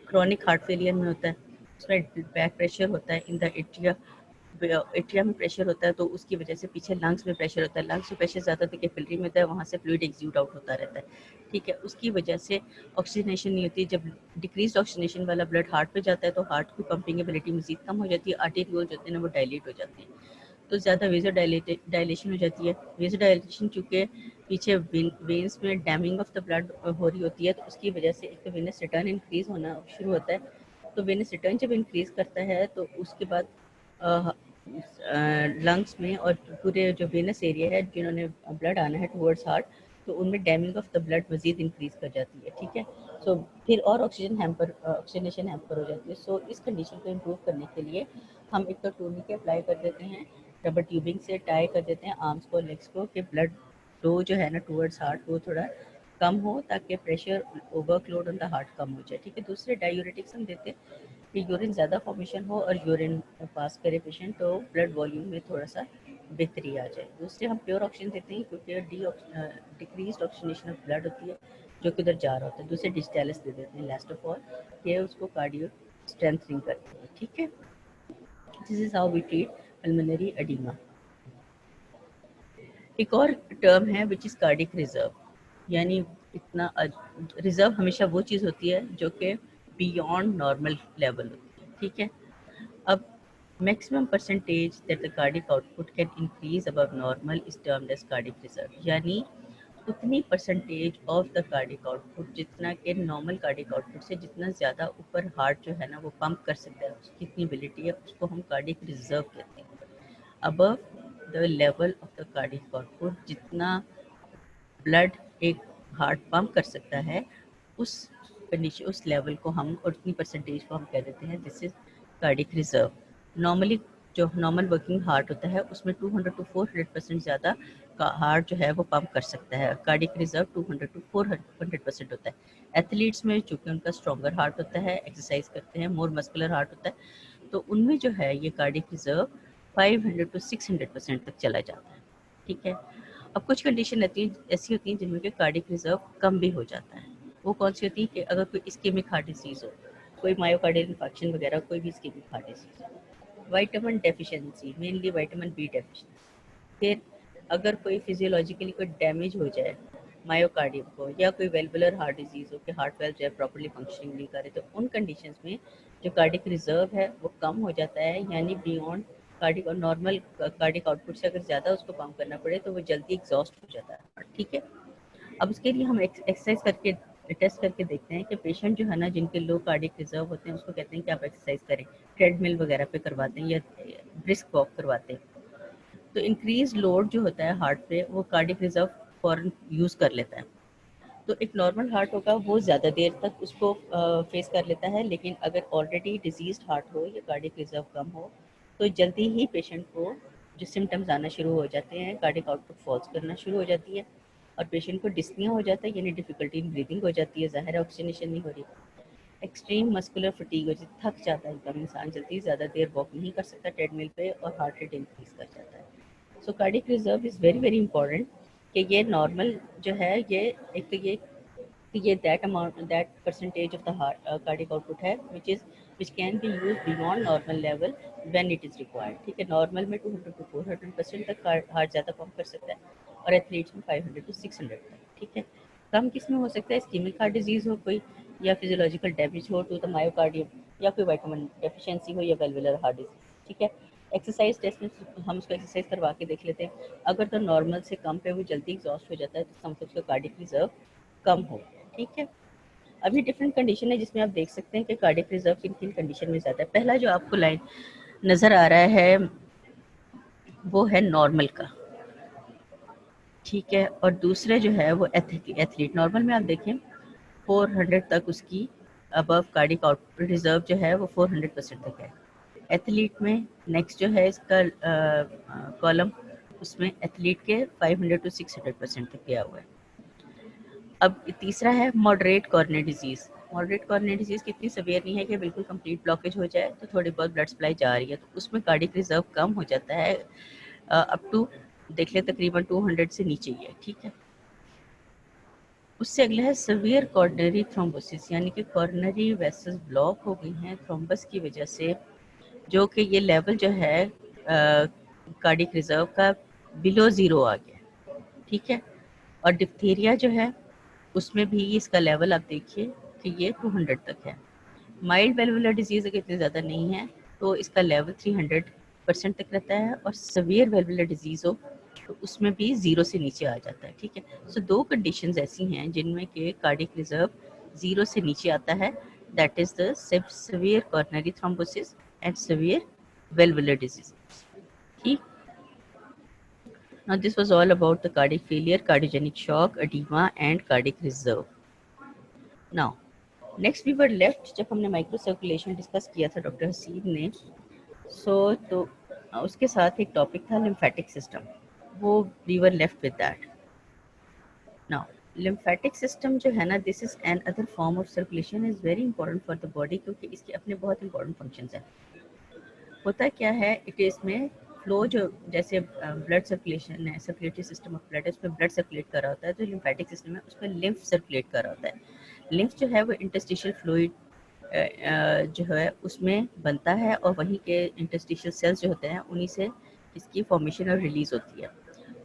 क्रॉनिक हार्ट फेलियर में होता है, उसमें बैक प्रेशर होता है इन द एट्रिया में प्रेशर होता है, तो उसकी वजह से पीछे लंग्स में प्रेशर होता है, लंग्स में प्रेशर ज़्यादा होता है, कैपिलरी में होता है, वहाँ से फ्लूइड एग्ज्यूट आउट होता रहता है, ठीक है। उसकी वजह से ऑक्सीजनेशन नहीं होती, जब डिक्रीज ऑक्सीजनेशन वाला ब्लड हार्ट पे जाता है तो हार्ट की पंपिंग एबिलिटी मजीद कम हो जाती है, आर्टेरियोल जो होते हैं ना वो डायलेट हो जाते हैं, तो ज़्यादा वेजो डायलेशन हो जाती है। वेजो डायलेशन चूँकि पीछे वेन्स में डैमिंग ऑफ द ब्लड हो रही होती है, तो उसकी वजह से एक तो वेनस रिटर्न इंक्रीज होना शुरू होता है, तो वेनस रिटर्न जब इंक्रीज करता है तो उसके बाद लंग्स में और पूरे जो वेनस एरिया है जिन्होंने ब्लड आना है टुवर्ड्स हार्ट, तो उनमें डैमिंग ऑफ द ब्लड मजीद इंक्रीज कर जाती है, ठीक है। सो फिर और ऑक्सीजनेशन हैम्पर हो जाती है। सो इस कंडीशन को इम्प्रूव करने के लिए हम एक तो टूर्निके अप्लाई कर देते हैं, रबर ट्यूबिंग से टाई कर देते हैं आर्म्स को लेग्स को, कि ब्लड फ्लो जो है ना टुवर्ड्स हार्ट वो थोड़ा कम हो, ताकि pressure workload on the heart कम हो जाए, ठीक है। दूसरे डायूरेटिक्स हम देते हैं कि यूरिन ज़्यादा फॉर्मेशन हो और यूरिन पास करे पेशेंट, तो ब्लड वॉल्यूम में थोड़ा सा बेहतरी आ जाए। दूसरे हम प्योर ऑक्सीजन देते हैं क्योंकि डिक्रीज ऑक्सीजनेशन ऑफ ब्लड होती है जो कि उधर जा रहा होता है। दूसरे डिजिटैलिस दे देते हैं लास्ट ऑफ ऑल, ये उसको कार्डियो स्ट्रेंथनिंग करती है, ठीक है। This is how we treat pulmonary oedema. एक और टर्म है विच इज़ कार्डिक रिजर्व, यानी इतना रिजर्व हमेशा वो चीज़ होती है जो कि बियॉन्ड नॉर्मल लेवल होती है, ठीक है। अब maximum percentage that the cardiac output can increase above normal is termed as cardiac reserve, यानी उतनी percentage of the cardiac output जितना कि नॉर्मल कार्डिक आउटपुट से जितना ज़्यादा ऊपर हार्ट जो है ना वो पंप कर सकता है, उसकी इतनी एबिलिटी है, उसको हम कार्डिक रिजर्व कहते हैं। Above the level of the cardiac output, जितना ब्लड एक हार्ट पंप कर सकता है, उस कंडीशन उस लेवल को हम और उतनी परसेंटेज को हम कह देते हैं this is cardiac reserve. Normally जो नॉर्मल वर्किंग हार्ट होता है उसमें 200 to 400% ज़्यादा का हार्ट जो है वो पंप कर सकता है, कार्डिक रिजर्व 200 to 400% होता है। एथलीट्स में चूँकि उनका स्ट्रॉन्गर हार्ट होता है, एक्सरसाइज करते हैं, मोर मस्कुलर हार्ट होता है, तो उनमें जो है ये कार्डिक रिजर्व 500 to 600% तक चला जाता है, ठीक है। अब कुछ कंडीशन ऐसी होती हैं जिनमें कि कार्डिक रिजर्व कम भी हो जाता है। वो कौन सी होती है कि अगर कोई इस्केमिक हार्ट डिजीज़ हो, कोई मायोकार्डियल इन्फेक्शन वगैरह, कोई भी इस्केमिक हार्ट डिजीज़ हो, vitamin deficiency, mainly vitamin B deficiency, फिर अगर कोई फिजियोलॉजिकली कोई डैमेज हो जाए मायोकार्डियम को, या कोई वेल्वुलर हार्ट डिजीज़ हो कि हार्ट वेल जो है प्रॉपर्ली फंक्शनिंग नहीं करे, तो उन कंडीशंस में जो कार्डिक रिजर्व है वो कम हो जाता है, यानी बियॉन्ड कार्डिक और नॉर्मल कार्डिक आउटपुट से अगर ज़्यादा उसको पंप करना पड़े तो वो जल्दी एग्जॉस्ट हो जाता है, ठीक है। अब उसके लिए हम एक्सरसाइज करके टेस्ट करके देखते हैं कि पेशेंट जो है ना जिनके लो कार्डिक रिजर्व होते हैं उसको कहते हैं कि आप एक्सरसाइज करें, ट्रेडमिल वगैरह पे करवाते हैं या ब्रिस्क वॉक करवाते हैं, तो इंक्रीज लोड जो होता है हार्ट पे वो कार्डिक रिजर्व फॉरन यूज़ कर लेता है। तो एक नॉर्मल हार्ट होगा वो ज़्यादा देर तक उसको फेस कर लेता है, लेकिन अगर ऑलरेडी डिजीज हार्ट हो या कार्डिक रिजर्व कम हो तो जल्दी ही पेशेंट को जो सिम्टम्स आना शुरू हो जाते हैं, कार्डिक आउटपुट फॉल्स करना शुरू हो जाती है और पेशेंट को डिस्निया हो जाता है, यानी डिफिकल्टी इन ब्रीदिंग हो जाती है, ज़ाहिर है ऑक्सीजनेशन नहीं हो रही, एक्सट्रीम मस्कुलर फटीग हो जाती, थक जाता है एकदम इंसान, जल्दी ज़्यादा देर वॉक नहीं कर सकता ट्रेडमिल पे और हार्ट रेट इंक्रीज कर जाता है। So cardiac reserve is very very important कि ये नॉर्मल जो है ये एक तो ये that amount that percentage of the cardiac output है which can be used beyond normal level when it is required, ठीक है। नॉर्मल में 200 to 400% तक हार्ट ज़्यादा पंप कर सकता है और एथलीट्स में 500 to 600 तक, ठीक है। कम किस में हो सकता है, इस्केमिक हार्ट डिजीज़ हो कोई, या फिजियोलॉजिकल डैमेज हो टू द मायोकार्डियम, या कोई विटामिन डेफिशिएंसी हो, या वेल्वुलर हार्ट डिजीज, ठीक है। एक्सरसाइज टेस्ट में हम उसको एक्सरसाइज करवा के देख लेते हैं, अगर तो नॉर्मल से कम पे वो जल्दी एग्जॉस्ट हो जाता है तो समझो उसका कार्डिक रिजर्व कम हो, ठीक है। अभी डिफरेंट कंडीशन है जिसमें आप देख सकते हैं कि कार्डिक रिजर्व किन किन कंडीशन में ज़्यादा है। पहला जो आपको लाइन नज़र आ रहा है वो है नॉर्मल का, ठीक है। और दूसरे जो है वो एथलीट। नॉर्मल में आप देखें 400 तक उसकी अबव कार्डिक आउटपुट रिजर्व जो है वो 400% तक है। एथलीट में नेक्स्ट जो है इसका कॉलम, उसमें एथलीट के 500 to 600% तक गया हुआ है। अब तीसरा है moderate cornea disease. Moderate cornea disease कितनी सवियर नहीं है कि बिल्कुल कंप्लीट ब्लॉकेज हो जाए, तो थोड़ी बहुत ब्लड सप्लाई जा रही है, तो उसमें कार्डिक रिजर्व कम हो जाता है, अप टू देख ले तकरीबन 200 से नीचे ही है, ठीक है। उससे अगला है सवियर कॉर्नरी थ्रोम्बोसिस, यानी कि कॉर्नरी वेसल्स ब्लॉक हो गई हैं थ्रोम्बस की वजह से, जो कि ये लेवल जो है कार्डिक रिजर्व का बिलो ज़ीरो आ गया, ठीक है। और डिप्थीरिया जो है उसमें भी इसका लेवल आप देखिए कि ये 200 तक है। माइल्ड वेलवुलर डिजीज़ अगर इतनी ज़्यादा नहीं है तो इसका लेवल 300% तक रहता है, और सवियर वेलवुलर डिजीज़ हो तो उसमें भी ज़ीरो से नीचे आ जाता है, ठीक है। सो दो कंडीशंस ऐसी हैं जिनमें कि कार्डिक रिजर्व ज़ीरो से नीचे आता है, that is the severe coronary thrombosis and severe valvular disease, ठीक। Now this was all about the cardiac failure, cardiogenic shock, edema and cardiac reserve. Now next we were left, जब हमने micro circulation discuss किया था doctor Haseeb ने, तो उसके साथ एक टॉपिक था लिम्फेटिक सिस्टम, वो we were left with that. Now lymphatic system जो है ना, this is another form of circulation, is very important for the body, क्योंकि इसके अपने बहुत इंपॉर्टेंट फंक्शंस हैं। होता क्या है, इट इज़ में फ्लो जो जैसे ब्लड सर्कुलेशन है, सर्कुलेटरी सिस्टम ऑफ ब्लड है, उसमें ब्लड सर्कुलेट कर रहा होता है, तो लिम्फेटिक सिस्टम है उसमें लिम्फ सर्कुलेट कर रहा होता है। लिम्फ जो है वो इंटरस्टिशियल फ्लूइड जो है उसमें बनता है, और वहीं के इंटरस्टिशियल सेल्स जो होते हैं उन्हीं से इसकी फॉर्मेशन और रिलीज होती है।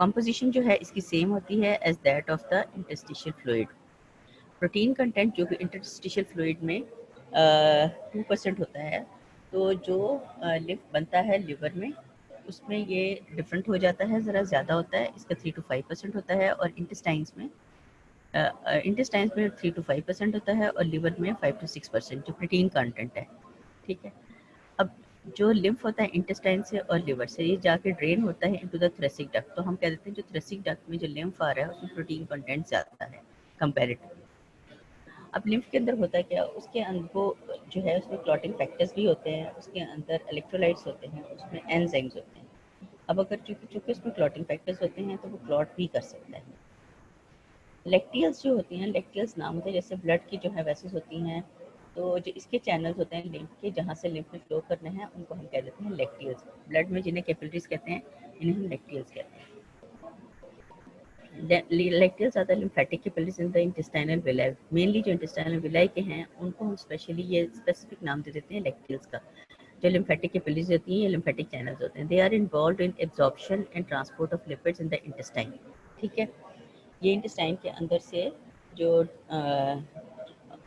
कंपोजिशन जो है इसकी सेम होती है as that of the interstitial fluid. Protein content जो कि इंटरस्टिशियल फ्लूइड में 2% होता है, तो जो लिम्फ बनता है लिवर में उसमें ये डिफरेंट हो जाता है, ज़रा ज़्यादा होता है, इसका 3 to 5% होता है, और इंटेस्टाइन्स में 3 to 5% होता है, और लिवर में 5 to 6% जो प्रोटीन कंटेंट है, ठीक है। अब जो लिम्फ होता है इंटेस्टाइन से और लिवर से, ये जाके ड्रेन होता है इनटू द थ्रेसिक डक्ट, तो हम कह देते हैं जो थ्रेसिक डक्ट में जो लिम्फ आ रहा है उसमें प्रोटीन कंटेंट ज़्यादा है कंपेरेटिव। अब लिम्फ के अंदर होता है क्या, उसके अंदर वो जो है उसमें क्लॉटिंग फैक्टर्स भी होते हैं, उसके अंदर इलेक्ट्रोलाइट्स होते हैं, उसमें एंजाइम्स होते हैं। अब अगर चूँकि उसमें क्लॉटिंग फैक्टर्स होते हैं तो वो क्लॉट भी कर सकता है। लेक्टियल्स जो होती हैं, लेक्टियल्स नाम होते हैं, जैसे ब्लड की जो है वेसल्स होती हैं, तो जो इसके चैनल्स होते हैं लिम्फ के, जहाँ से लिम्फ में फ्लो करने हैं, उनको हम कह देते हैं लेक्टियल्स। ब्लड में जिन्हें कैपिलरीज कहते हैं, इन्हें हम लेक्टियल्स कहते हैं। Lacteals are the lymphatic capillaries in the intestinal villi. Mainly जो इंटेस्टाइनल विलाई के हैं उनको हम स्पेशली ये स्पेसिफिक नाम दे देते हैं लेक्टियल्स का। जो लिम्फेटिक कैपिलरीज होती हैं, ये लिम्फेटिक चैनल्स होते हैं, they are involved in absorption and transport of lipids in the intestine, ठीक है। ये इंटेस्टाइन के अंदर से जो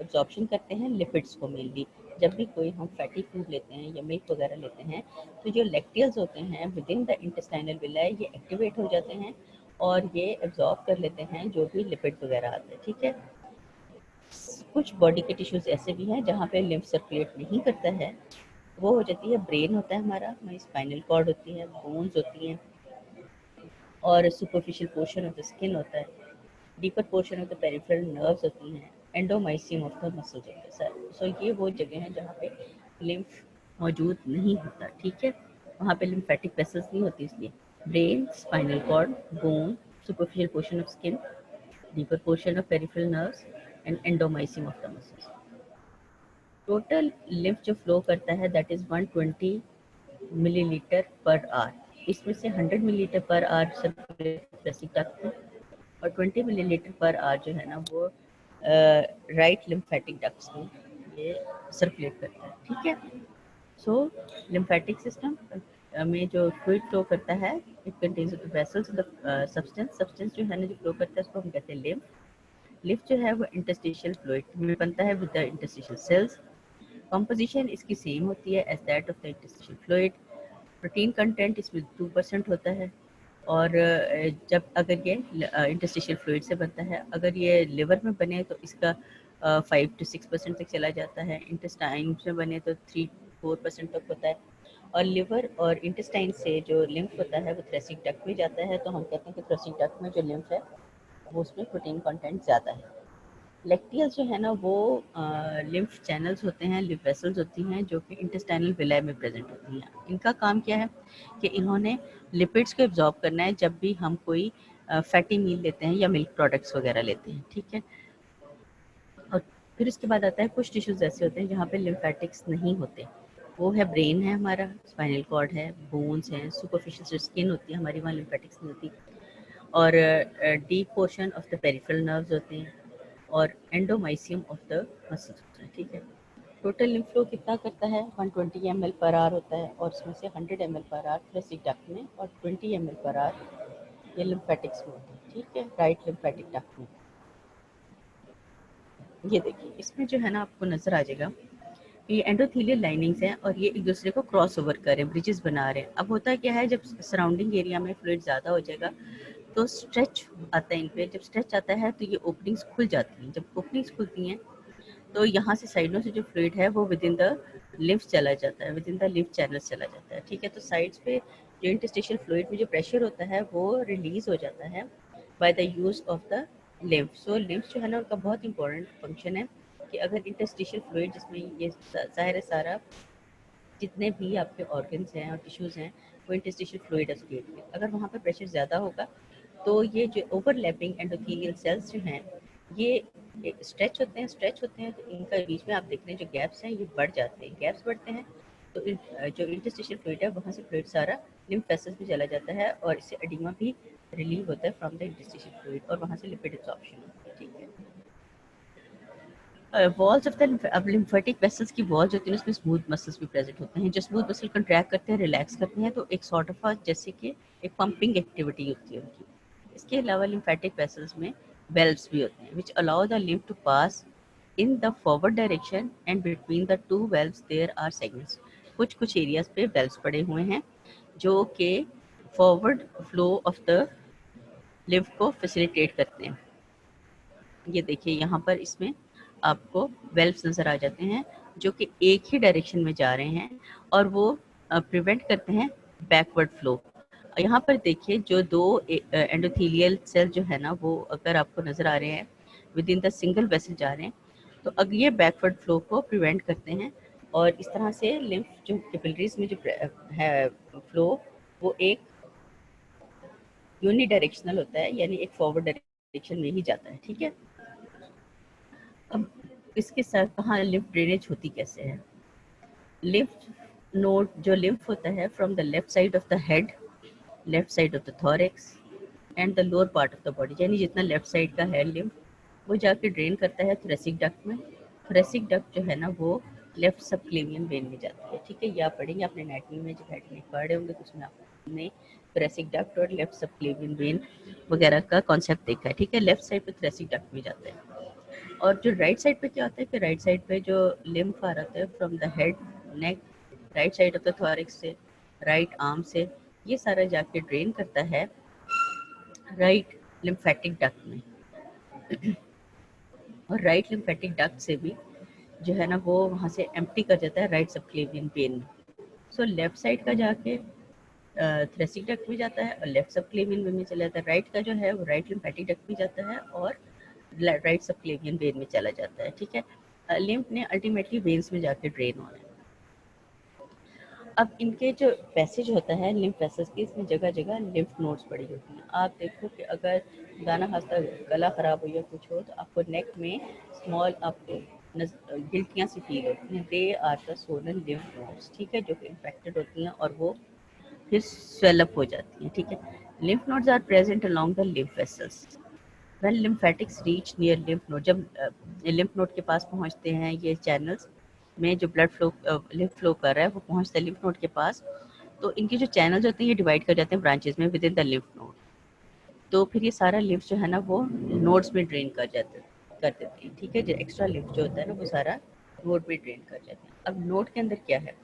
एब्जॉर्प्शन करते हैं लिपिड्स को मेनली। जब भी कोई हम फैटी फूड लेते हैं या मिल्क वगैरह लेते हैं, तो जो लेक्टियल्स होते हैं within the intestinal villi, ये एक्टिवेट हो जाते हैं और ये एब्जॉर्ब कर लेते हैं जो भी लिपिड वगैरह आते हैं, ठीक है। कुछ बॉडी के टिश्यूज ऐसे भी हैं जहाँ पे लिम्फ सर्कुलेट नहीं करता है, वो हो जाती है ब्रेन होता है हमारा, हमारी स्पाइनल कॉर्ड होती है, बोन्स होती हैं, और superficial portion of the skin होता है, deeper portion of the peripheral nerves होती हैं, एंडोमाइसियम ऑफ द मसल होता है सर। सो ये वो जगह हैं जहाँ पे लिम्फ मौजूद नहीं होता, ठीक है, वहाँ पे लिम्फेटिक वेसल्स नहीं होती, इसलिए brain, spinal cord, bone, superficial portion of skin, deeper portion of peripheral nerves and endomysium of the muscles. Total lymph जो फ्लो करता है that is 120 millilitre per hour. इसमें से 100 millilitre per our circulate duct में, और 20 millilitre per our जो है ना वो राइट लिम्फेटिक डक्ट्स में ये सर्कुलेट करता है, ठीक है। सो लिम्फेटिक सिस्टम में जो फ्लूइड फ्लो करता है, it contains the vessels, the substance जो है ना जो फ्लो करता है उसको हम कहते हैं लिम्फ। लिम्फ जो है वो इंटरस्टिशियल फ्लूइड में बनता है with the interstitial cells. Composition इसकी सेम होती है as that of the interstitial fluid. Protein content इसमें 2% होता है, और जब अगर ये इंटरस्टिशियल फ्लूइड से बनता है, अगर ये लिवर में बने तो इसका 5 to 6% तक चला जाता है, इंटेस्टाइन में बने तो 3-4% तक होता है, और लिवर और इंटेस्टाइन से जो लिम्फ होता है वो थोरेसिक डक्ट में जाता है, तो हम कहते हैं कि थोरेसिक डक्ट में जो लिम्फ है वो उसमें प्रोटीन कंटेंट ज़्यादा है। लैक्टियल्स जो है ना वो लिम्फ चैनल्स होते हैं, लिम्फ वेसल्स होती हैं जो कि इंटेस्टाइनल विलाय में प्रेजेंट होती हैं। इनका काम क्या है कि इन्होंने लिपिड्स को एब्जॉर्ब करना है जब भी हम कोई फैटी मील लेते हैं या मिल्क प्रोडक्ट्स वगैरह लेते हैं, ठीक है। और फिर उसके बाद आता है कुछ टिश्यूज ऐसे होते हैं जहाँ पे लिम्फेटिक्स नहीं होते, वो है ब्रेन है हमारा, स्पाइनल कॉर्ड है, बोन्स हैं, सुपरफिशियल स्किन होती है हमारी, वहाँ लिम्फेटिक्स नहीं होती, और deep portion of the peripheral nerves होते हैं, और एंडोमाइसियम ऑफ द मसल्स होता है, ठीक है। टोटल लिम्फ फ्लो कितना करता है, 120 ml पर आवर होता है, और इसमें से 100 ml per hour thoracic duct में और 20 ml पर आवर ये लिम्फेटिक्स में होता है, ठीक है, राइट लिम्फेटिक डक्ट में। ये देखिए इसमें जो है ना आपको नजर आ जाएगा, ये एंडोथेलियल लाइनिंग्स हैं और ये एक दूसरे को क्रॉस ओवर कर रहे हैं, ब्रिजेस बना रहे हैं। अब होता क्या है, जब सराउंडिंग एरिया में फ्लूइड ज़्यादा हो जाएगा तो स्ट्रेच आता है इन पे, जब स्ट्रेच आता है तो ये ओपनिंग्स खुल जाती हैं, जब ओपनिंग्स खुलती हैं तो यहाँ से साइडों से जो फ्लूइड है वो विद इन द लिम्फ चला जाता है, with in the lymph channel चला जाता है, ठीक है। तो साइड्स पे जो इंटरस्टिशियल फ्लूइड में जो प्रेशर होता है वो रिलीज हो जाता है by the use of the lymph. So lymph जो है ना उनका बहुत इंपॉर्टेंट फंक्शन है कि अगर इंटरस्टिशियल फ्लूइड जिसमें ये ज़ाहिर है सारा जितने भी आपके ऑर्गन्स हैं और टिश्यूज़ हैं वो इंटरस्टिशियल फ्लूइड एसोसिएट में, अगर वहाँ पर प्रेशर ज़्यादा होगा तो ये जो ओवरलैपिंग एंडोथेलियल सेल्स जो हैं ये स्ट्रेच होते हैं, तो इनका बीच में आप देख रहे हैं जो गैप्स हैं ये बढ़ जाते हैं, गैप्स बढ़ते हैं तो जो इंटरस्टिशियल फ्लूइड है वहाँ से फ्लूइड सारा लिम्फ वेसल्स में चला जाता है और इससे एडिमा भी रिलीव होता है फ्रॉम द इंटरस्टिशियल फ्लूइड और वहाँ से लिपिड एब्जॉर्प्शन होती है, ठीक है। वॉल्स ऑफ द अब लिम्फेटिक वेसल्स की वॉल्स होती हैं उसमें स्मूथ मसल्स भी प्रेजेंट होते हैं, जो स्मूथ मसल कंट्रैक्ट करते हैं, रिलैक्स करते हैं, तो एक सॉर्ट ऑफ जैसे कि एक पंपिंग एक्टिविटी होती है उनकी। इसके अलावा लिम्फेटिक वेसल्स में वेल्व्स भी होते हैं which allow the lymph to pass in the forward direction and between the two valves there are segments. कुछ कुछ एरियाज पे वेल्व्स पड़े हुए हैं जो कि forward flow of the lymph को फैसिलिटेट करते हैं। ये देखिए यहाँ पर इसमें आपको वेल्व्स नज़र आ जाते हैं जो कि एक ही डायरेक्शन में जा रहे हैं और वो प्रिवेंट करते हैं बैकवर्ड फ्लो। यहाँ पर देखिए जो दो एंडोथेलियल सेल जो है ना वो अगर आपको नज़र आ रहे हैं within the single vessel जा रहे हैं तो अगर ये बैकवर्ड फ्लो को प्रिवेंट करते हैं और इस तरह से लिम्फ जो कैपिलरीज में जो है फ्लो वो एक यूनी डायरेक्शनल होता है, यानी एक फॉरवर्ड डायरेक्शन में ही जाता है, ठीक है। अब इसके साथ कहाँ लिम्फ ड्रेनेज होती कैसे है, लिम्फ नोड जो लिम्फ होता है from the left side of the head, left side of the thorax and the lower part of the body, यानी जितना लेफ्ट साइड का है लिम्फ वो जाके ड्रेन करता है थोरेसिक डक्ट में। थोरेसिक डक्ट जो है ना वो लेफ्ट सबक्लेवियन वेन में जाती है, ठीक है। या पढ़ेंगे अपने एनाटॉमी में, जब एनाटॉमी पढ़े होंगे तो उसमें आपने थोरेसिक डक्ट और लेफ्ट सबक्लेवियन वेन वगैरह का कॉन्सेप्ट देखा है, ठीक है। लेफ्ट साइड पे थोरेसिक डक्ट में जाता है। और जो राइट साइड पे क्या होता है कि राइट साइड पे जो लिम्फ आ रहा है from the head neck, right side of the thorax से, राइट आर्म से, ये सारा जाके ड्रेन करता है राइट लिम्फेटिक डक्ट में और राइट लिम्फेटिक डक्ट से भी जो है ना वो वहाँ से एम्प्टी कर जाता है राइट सबक्लेवियन वेन में। सो लेफ्ट साइड का जाके थोरेसिक डक्ट में जाता है और लेफ्ट सबक्लेवियन वेन में चला जाता है, राइट का जो है वो राइट लिम्फेटिक डक्ट में जाता है और राइट सबक्लेवियन वेन में चला जाता है, ठीक है। लिम्फ ने अल्टीमेटली वेन्स में जाके ड्रेन होना है। अब इनके जो पैसेज होता है लिम्फ वेसल्स की, इसमें जगह जगह लिम्फ नोड्स पड़ी होती हैं। आप देखो कि अगर गाना खासा गला ख़राब हो या कुछ हो तो आपको नेक में स्मॉल आपको गिल्टियाँ सी फील होती हैं, दे आर द सोलन लिम्फ नोड्स, ठीक है, जो कि इन्फेक्टेड होती हैं और वो फिर स्वेलअप हो जाती हैं, ठीक है। Lymph nodes are present along the lymph vessels when lymphatics reach near lymph node, जब लिम्फ नोड के पास पहुंचते हैं ये चैनल्स में जो ब्लड फ्लो लिम्फ फ्लो कर रहा है वो पहुंचता है लिम्फ नोड के पास, तो इनके जो चैनल्स होते हैं ये डिवाइड कर जाते हैं ब्रांचेस में with in the lymph node, तो फिर ये सारा लिम्फ जो है ना वो नोड्स में ड्रेन कर देती है, ठीक है। जो एक्स्ट्रा लिम्फ जो होता है ना वो सारा नोड में ड्रेन कर जाते हैं। अब नोड के अंदर क्या है,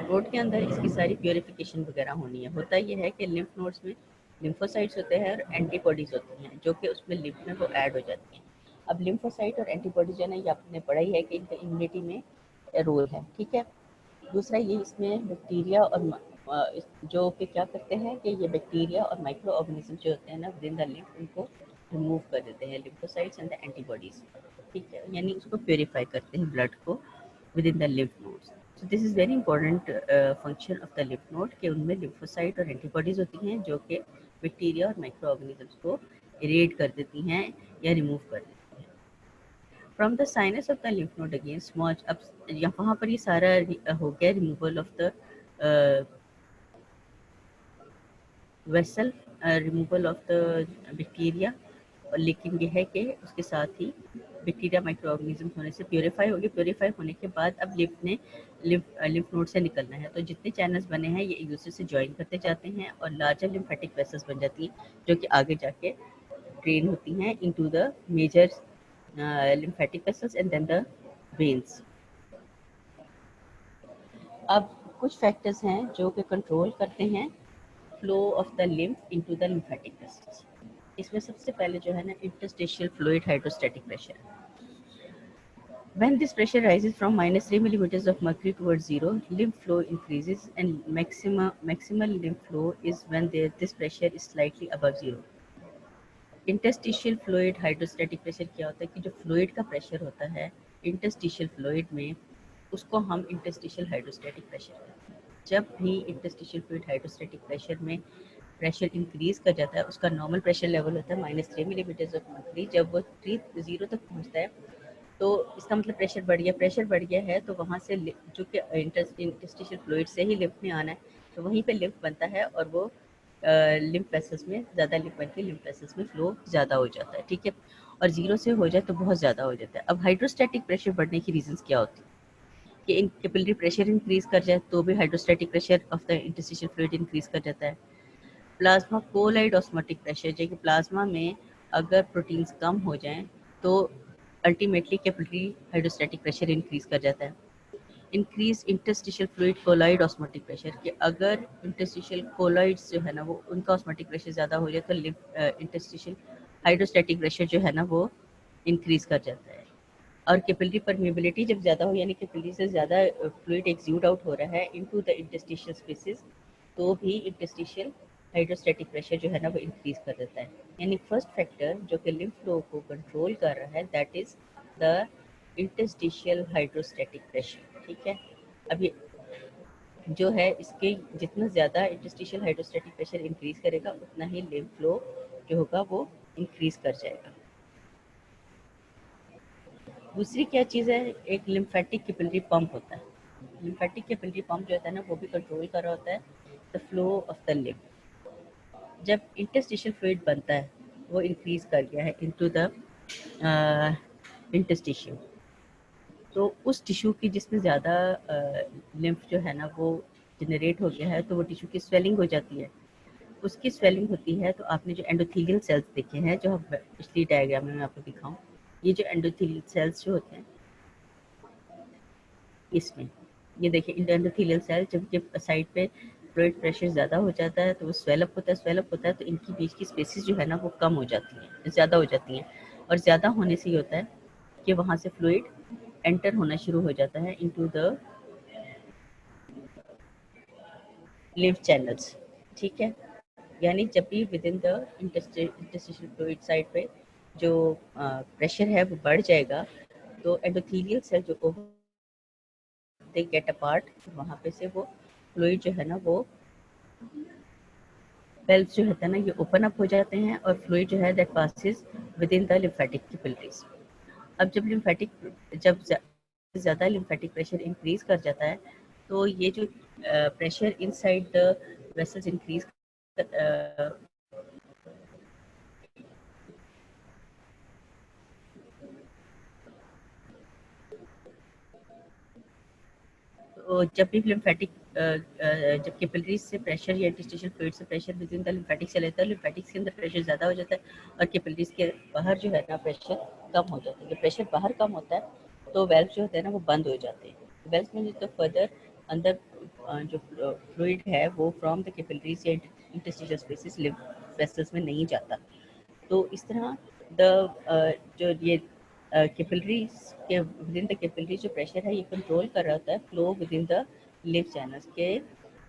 नोड के अंदर इसकी सारी प्योरिफिकेशन वगैरह होनी है। होता ये है कि लिम्फ नोड्स में लिम्फोसाइट्स होते हैं और एंटीबॉडीज होती हैं जो कि उसमें लिम्फ में वो ऐड हो जाती हैं। अब लिम्फोसाइट और एंटीबॉडीज जो है ना ये आपने पढ़ा ही है कि इनका इम्यूनिटी में रोल है, ठीक है। दूसरा ये इसमें बैक्टीरिया और जो कि क्या करते हैं कि ये बैक्टीरिया और माइक्रो ऑर्गेनिज्म जो होते हैं ना विद इन द लिम्फ, उनको रिमूव कर देते हैं, लिम्फोसाइट्स एंड द एंटीबॉडीज, ठीक है, यानी उसको प्योरीफाई करते हैं ब्लड को with in the lymph nodes. So this is very important function of the lymph node कि उनमें लिम्फोसाइट और एंटीबॉडीज होती हैं जो कि बैक्टीरिया और माइक्रो ऑर्गेनिजम्स को इरेड कर देती हैं या रिमूव कर देती हैं। From the sinus of the lymph node again smooch, अब वहाँ पर ये सारा हो गया removal of the vessel, removal of the bacteria, और लेकिन ये है कि उसके साथ ही बैक्टीरिया माइक्रो ऑर्गेनिज्म होने से प्योरीफाई होगी। प्योरीफाई होने के बाद अब लिम्फ नोड से निकलना है, तो जितने चैनल्स बने हैं ये एक दूसरे से ज्वाइन करते जाते हैं और लार्जर लिम्फेटिक वेसल्स बन जाती हैं जो कि आगे जाके ड्रेन होती हैं into the major lymphatic vessels and then the veins. अब कुछ फैक्टर्स हैं जो कि कंट्रोल करते हैं flow of the lymph into the lymphatic vessels. इसमें सबसे पहले जो है ना interstitial fluid hydrostatic pressure. When this pressure rises from -3 millimeters of mercury towards zero, lymph flow increases, and maximal lymph flow is when this pressure is slightly above zero. Interstitial fluid hydrostatic pressure क्या होता है कि जो fluid का pressure होता है interstitial fluid में, उसको हम इंटरस्टिशियल हाइड्रोस्टैटिक प्रेशर कहते हैं. जब भी इंटरस्टिशियल फ्लूइड हाइड्रोस्टैटिक प्रेशर में प्रेशर इंक्रीज कर जाता है, उसका नॉर्मल प्रेशर लेवल होता है -3 मिलीमीटर्स ऑफ मर्करी. जब वो 0 तक पहुंचता है तो इसका मतलब प्रेशर बढ़ गया. प्रेशर बढ़ गया है तो वहाँ से जो कि इंटरस्टिशियल फ्लूइड से ही लिम्फ में आना है, तो वहीं पे लिम्फ बनता है और वो लिम्फ वेसल्स में ज़्यादा लिम्फ बनती है, लिम्फ वेसल्स में फ्लो ज़्यादा हो जाता है, ठीक है. और 0 से हो जाए तो बहुत ज़्यादा हो जाता है. अब हाइड्रोस्टैटिक प्रेशर बढ़ने की रीजंस क्या होती है कि इन कैपिलरी प्रेशर इंक्रीज कर जाए तो भी hydrostatic pressure of the interstitial fluid increase कर जाता है. प्लाज्मा कोलाइड ऑस्मोटिक प्रेशर, जो कि प्लाज्मा में अगर प्रोटीन्स कम हो जाएं तो ultimately capillary hydrostatic pressure increase कर जाता है. Increase interstitial fluid colloid osmotic pressure, कि अगर इंटरस्टिशियल कोलाइड्स जो है ना वो उनका ऑस्मोटिक प्रेशर ज़्यादा हो जाए तो इंटरस्टिशियल हाइड्रोस्टैटिक प्रेशर जो है ना वो इंक्रीज कर जाता है. और कैपिलरी परमेबिलिटी जब ज़्यादा हो, यानी कैपिलरी से ज़्यादा फ्लूइड एक्सुड आउट हो रहा है इनटू द इंटरस्टिशियल स्पेसेस, तो भी इंटरस्टिशियल हाइड्रोस्टैटिक प्रेशर जो है ना वो इंक्रीज कर देता है. यानी फर्स्ट फैक्टर जो कि लिम्फ फ्लो को कंट्रोल कर रहा है that is the interstitial hydrostatic pressure, ठीक है. अब ये जो है इसके जितना ज़्यादा इंटरस्टिशियल हाइड्रोस्टैटिक प्रेशर इंक्रीज करेगा उतना ही लिम्फ फ्लो जो होगा वो इंक्रीज कर जाएगा. दूसरी क्या चीज़ है, एक लिम्फेटिक कैपिलरी पंप होता है. लिम्फेटिक कैपिलरी पंप जो होता है ना वो भी कंट्रोल कर रहा होता है the flow of the lymph. जब इंटरस्टिशियल फ्लूइड बनता है वो इंक्रीज कर गया है इनटू द इंटरस्टिशियल, तो उस टिश्यू की जिसमें ज़्यादा लिम्फ जो है ना वो जनरेट हो गया है तो वो टिश्यू की स्वेलिंग हो जाती है. उसकी स्वेलिंग होती है तो आपने जो एंडोथेलियल सेल्स देखे हैं, जो हम पिछली डायग्राम में मैं आपको दिखाऊं, ये जो एंडोथेलियल सेल्स जो होते हैं इसमें ये देखिए एंडोथेलियल सेल जब ये साइड पे फ्लूइड प्रेशर ज़्यादा हो जाता है तो वो स्वेलअप होता है तो इनकी बीच की स्पेसिस जो है ना वो कम हो जाती हैं, ज़्यादा हो जाती हैं. और ज़्यादा होने से ये होता है कि वहाँ से फ्लूइड एंटर होना शुरू हो जाता है इनटू द लिम्फ चैनल्स, ठीक है. यानी जब भी with in the interstitial fluid side पे जो प्रेशर है वो बढ़ जाएगा तो एंडोथेलियल सेल जो दे गेट अपार्ट, वहाँ पे से वो फ्लूइड जो है ना वो वेल्व्स जो होता है ना ये ओपन अप हो जाते हैं और फ्लूइड जो है that passes with in the lymphatic capillaries. अब जब ज़्यादा लिम्फेटिक प्रेशर इंक्रीज कर जाता है तो ये जो pressure inside the vessels increase तो जब भी लिम्फेटिक जब कैपिलरीज से प्रेशर या इंटरस्टिशियल फ्लूइड से pressure within the lymphatic से लेता है, लिम्फेटिक्स के अंदर प्रेशर ज़्यादा हो जाता है और कैपिलरीज के बाहर जो है ना प्रेशर कम हो जाता है. जब प्रेशर बाहर कम होता है तो वेल्व जो होते हैं ना वो बंद हो जाते हैं. वेल्व में तो फर्दर अंदर जो फ्लूइड है वो फ्रॉम द कैपिलरीज या इंटरस्टिशियल स्पेसेस लिम्फ वेसल्स में नहीं जाता. तो इस तरह जो ये कैपिलरीज के विद इन द कैपिलरी जो प्रेशर है ये कंट्रोल कर रहा होता है flow with in the lymph channels के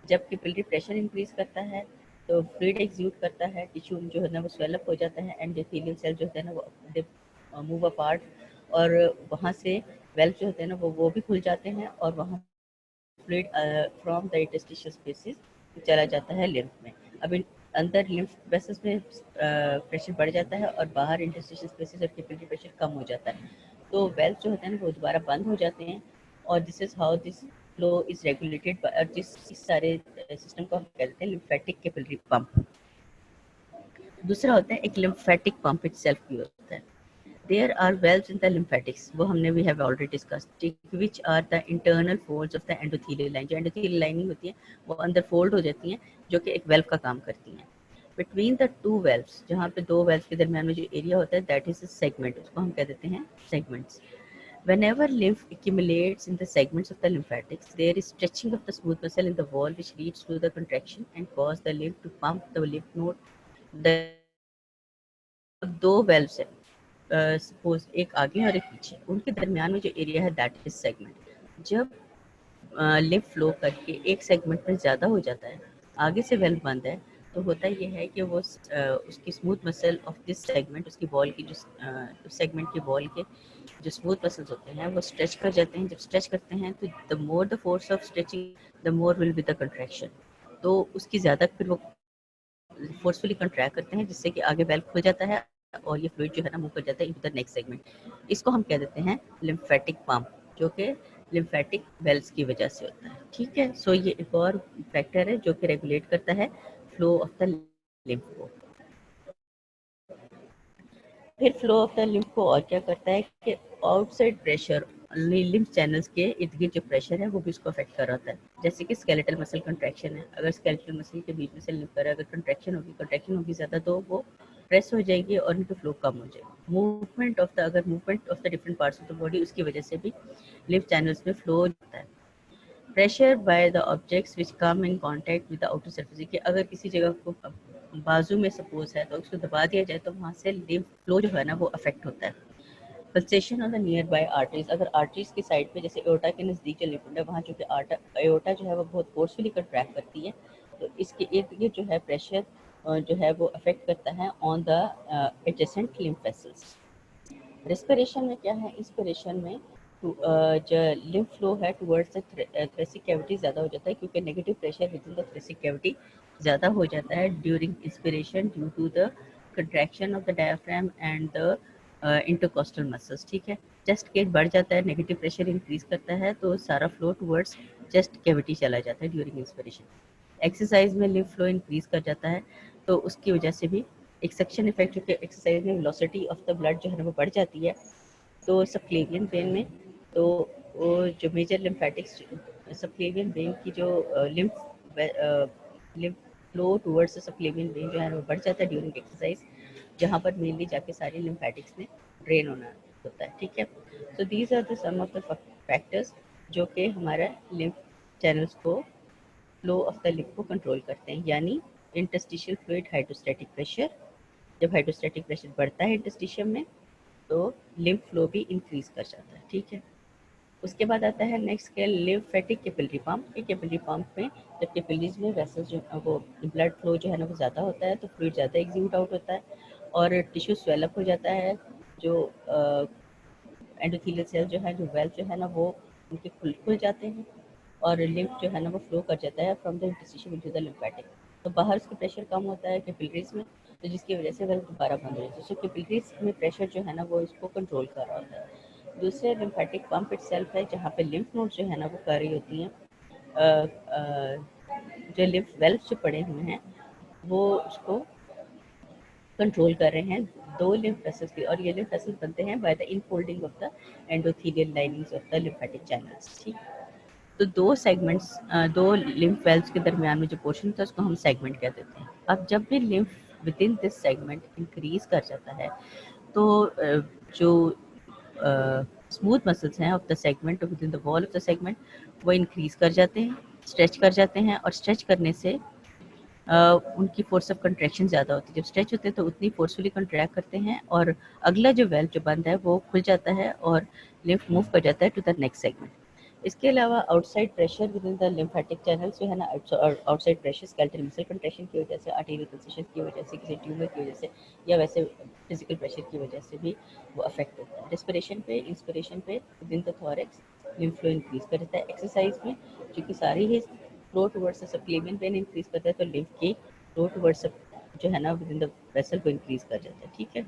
जब कैपिलरी प्रेशर इंक्रीज करता है तो फ्लूइड एग्ज्यूट करता है, टिश्यू जो है ना वो स्वेलअप हो जाता है एंड एंडोथेलियल सेल जो होता है ना वो मूव अपार्ट और वहाँ से वेल्व जो होते हैं ना वो भी खुल जाते हैं और वहाँ fluid from the interstitial spaces चला जाता है लिम्फ में। अब अंदर लिम्फ वेसल्स में प्रेशर बढ़ जाता है और बाहर इंटरस्टिशियल स्पेसेस और कैपिलरी प्रेशर कम हो जाता है, तो वेल्व जो होते हैं ना वो दोबारा बंद हो जाते हैं और this is how this flow is regulated और जिस इस सारे सिस्टम को हम कहते हैं लिम्फेटिक कैपिलरी पंप। दूसरा होता है एक लिम्फेटिक पंप इटसेल्फ भी होता है। There are valves in the lymphatics, वो हमने we have already discussed, which are the internal folds of the endothelial line। जो endothelial lining होती है वो अंदर fold हो जाती हैं जो कि एक valve का काम करती हैं। Between the two valves, जहाँ पे दो valves के दरमियान में जो area होता है that is a segment, उसको हम कह देते हैं segments। Whenever lymph accumulates in the segments of the lymphatics, there is stretching of the smooth muscle in the wall which leads to the contraction and cause the lymph to pump the lymph node। The दो valves है, suppose एक आगे और एक पीछे, उनके दरमियान में जो एरिया है दैट इज सेगमेंट। जब लिम्फ फ्लो करके एक सेगमेंट में ज़्यादा हो जाता है, आगे से वेल्व बंद है, तो होता ये है कि वो उसकी smooth muscle of this segment, उसकी बॉल की जो सेगमेंट की बॉल के जो स्मूथ मसल्स होते हैं वो स्ट्रेच कर जाते हैं। जब स्ट्रेच करते हैं तो the more the force of stretching the more will be the contraction, तो उसकी ज़्यादा फिर वो फोर्सफुली कंट्रैक्ट करते हैं जिससे कि आगे वेल्व खुल जाता है और ये फ्लूइड जो है ना मूव कर जाता है इनटू द नेक्स्ट सेगमेंट। इसको हम कह देते हैं लिम्फेटिक पंप, जो कि लिम्फेटिक वेल्व्स की वजह से होता है। ठीक है, सो ये एक और फैक्टर है जो कि रेगुलेट करता है फ्लो ऑफ द लिम्फ को। फिर फ्लो ऑफ द लिम्फ को और क्या करता है कि आउटसाइड प्रेशर लिम्फ चैनल्स के इर्द गिर्द जो प्रेशर है वो भी उसको अफेक्ट कर रहा होता है। जैसे कि स्केलेटल मसल कंट्रैक्शन है, अगर स्केलेटल मसल के बीच में से लिम्फ अगर कंट्रैक्शन होगी ज़्यादा तो वो प्रेस हो जाएगी और उनकी फ्लो कम हो जाएगी। Movement of the different parts of the body उसकी वजह से भी लिम्फ चैनल्स में फ्लो होता है। Pressure by the objects which come in contact with the outer surface, कि अगर किसी जगह को बाजू में सपोज है तो उसको दबा दिया जाए तो वहाँ से लिम्फ फ्लो जो है ना वो अफेक्ट होता है। Pulsation on the near by arteries, अगर आर्टरीज की साइड पे जैसे एओर्टा के नज़दीक जो लिम्फ है वहाँ चूँकि एओर्टा जो है वो बहुत फोर्सफुली कंट्रैक्ट करती है, तो इसके इर्द गिर्द जो है प्रेशर जो है वो अफेक्ट करता है on the adjacent lymph vessels. Respiration में क्या है, इंस्पिरेशन में जो लिम्फ फ्लो है टुवर्ड्स द थ्रेसिक कैविटी ज़्यादा हो जाता है क्योंकि negative pressure within the thoracic cavity ज़्यादा हो जाता है during inspiration due to the contraction of the diaphragm and the intercostal muscles. ठीक है, चेस्ट गेट बढ़ जाता है, नेगेटिव प्रेशर इंक्रीज करता है तो सारा फ्लो टुवर्ड्स चेस्ट कैविटी चला जाता है ड्यूरिंग इंस्पिरेशन। एक्सरसाइज में लिम्फ फ्लो इंक्रीज कर जाता है तो उसकी वजह से भी एक सक्शन इफेक्ट, जो कि एक्सरसाइज में वेलोसिटी ऑफ द ब्लड जो है ना वो बढ़ जाती है, तो सबक्लेवियन वेन में तो वो जो मेजर लिम्फेटिक्स सबक्लेवियन वेन की जो lymph flow towards subclavian vein जो है वो बढ़ जाता है ड्यूरिंग एक्सरसाइज, जहाँ पर मेनली जाके सारी लिम्फेटिक्स में ड्रेन होना होता है। ठीक है, so these are the some of the factors जो कि हमारा लिम्फ चैनल्स को फ्लो ऑफ द लिम्फ को कंट्रोल करते हैं, यानी इंटरस्टिशियल फ्लूइड हाइड्रोस्टैटिक प्रेशर। जब हाइड्रोस्टैटिक प्रेशर बढ़ता है इंटरस्टिशियम में तो लिम्फ फ्लो भी इंक्रीज कर जाता है। ठीक है, उसके बाद आता है नेक्स्ट के लिम्फेटिक कैपिलरी पंप। ये कैपिलरी पंप में जब कैपिलरीज में वेसल्स जो वो ब्लड फ्लो जो है ना वो ज़्यादा होता है तो फ्लूइड ज़्यादा एग्जीक्यूट आउट होता है और टिश्यू स्वेलअप हो जाता है, जो एंडोथेलियल सेल जो है जो वेल्व जो है ना वो उनके खुल जाते हैं और लिम्फ जो है ना वो फ्लो कर जाता है from the interstitium into the lymphatic. तो बाहर उसका प्रेशर कम होता है कैपिलरीज में, तो जिसकी वजह से वेल्व दोबारा बंद हो जाती है। सो कैपिलरीज में प्रेशर जो है ना वो इसको कंट्रोल कर रहा होता है। दूसरे लिम्फेटिक पंप इटसेल्फ है जहाँ पे लिम्फ नोड जो है ना वो कर रही होती हैं जो लिम्फ वेल्व जो पड़े हुए हैं वो उसको कंट्रोल कर रहे हैं दो लिम्फ वेसल्स की, और ये लिम्फ वेसल्स बनते हैं by the infolding of the endothelial linings of the lymphatic channels. ठीक, तो दो सेगमेंट्स दो लिम्फ वेल्व्स के दरमियान में जो पोर्शन था उसको हम सेगमेंट कह देते हैं। अब जब भी lymph with in this segment increase कर जाता है तो जो स्मूथ मसल्स हैं of the segment with in the wall of the segment वो इंक्रीज कर जाते हैं, स्ट्रेच कर जाते हैं, और स्ट्रेच करने से उनकी फोर्स ऑफ कंट्रैक्शन ज़्यादा होती है। जब स्ट्रेच होते हैं तो उतनी फोर्सफुली कंट्रैक्ट करते हैं और अगला जो वेल्व जो बंद है वो खुल जाता है और लिम्फ मूव कर जाता है टू द नेक्स्ट सेगमेंट। इसके अलावा outside pressure within the lymphatic channel जो है ना, outside pressure skeletal muscle contraction की वजह से, आर्टेरियल कंस्ट्रक्शन की वजह से, किसी ट्यूमर की वजह से, या वैसे फिजिकल प्रेशर की वजह से भी वो अफेक्ट होता है। रेस्पिरेशन पे, इंस्पिरेशन पे within the thorax lymph flow increase करता है। एक्सरसाइज में क्योंकि सारी ही flow towards the subclavian vein increase करता है, तो लिम्फ की फ्लो टुवर्ड्स जो है ना विद इन द वेसल को इंक्रीज कर जाता है। ठीक है।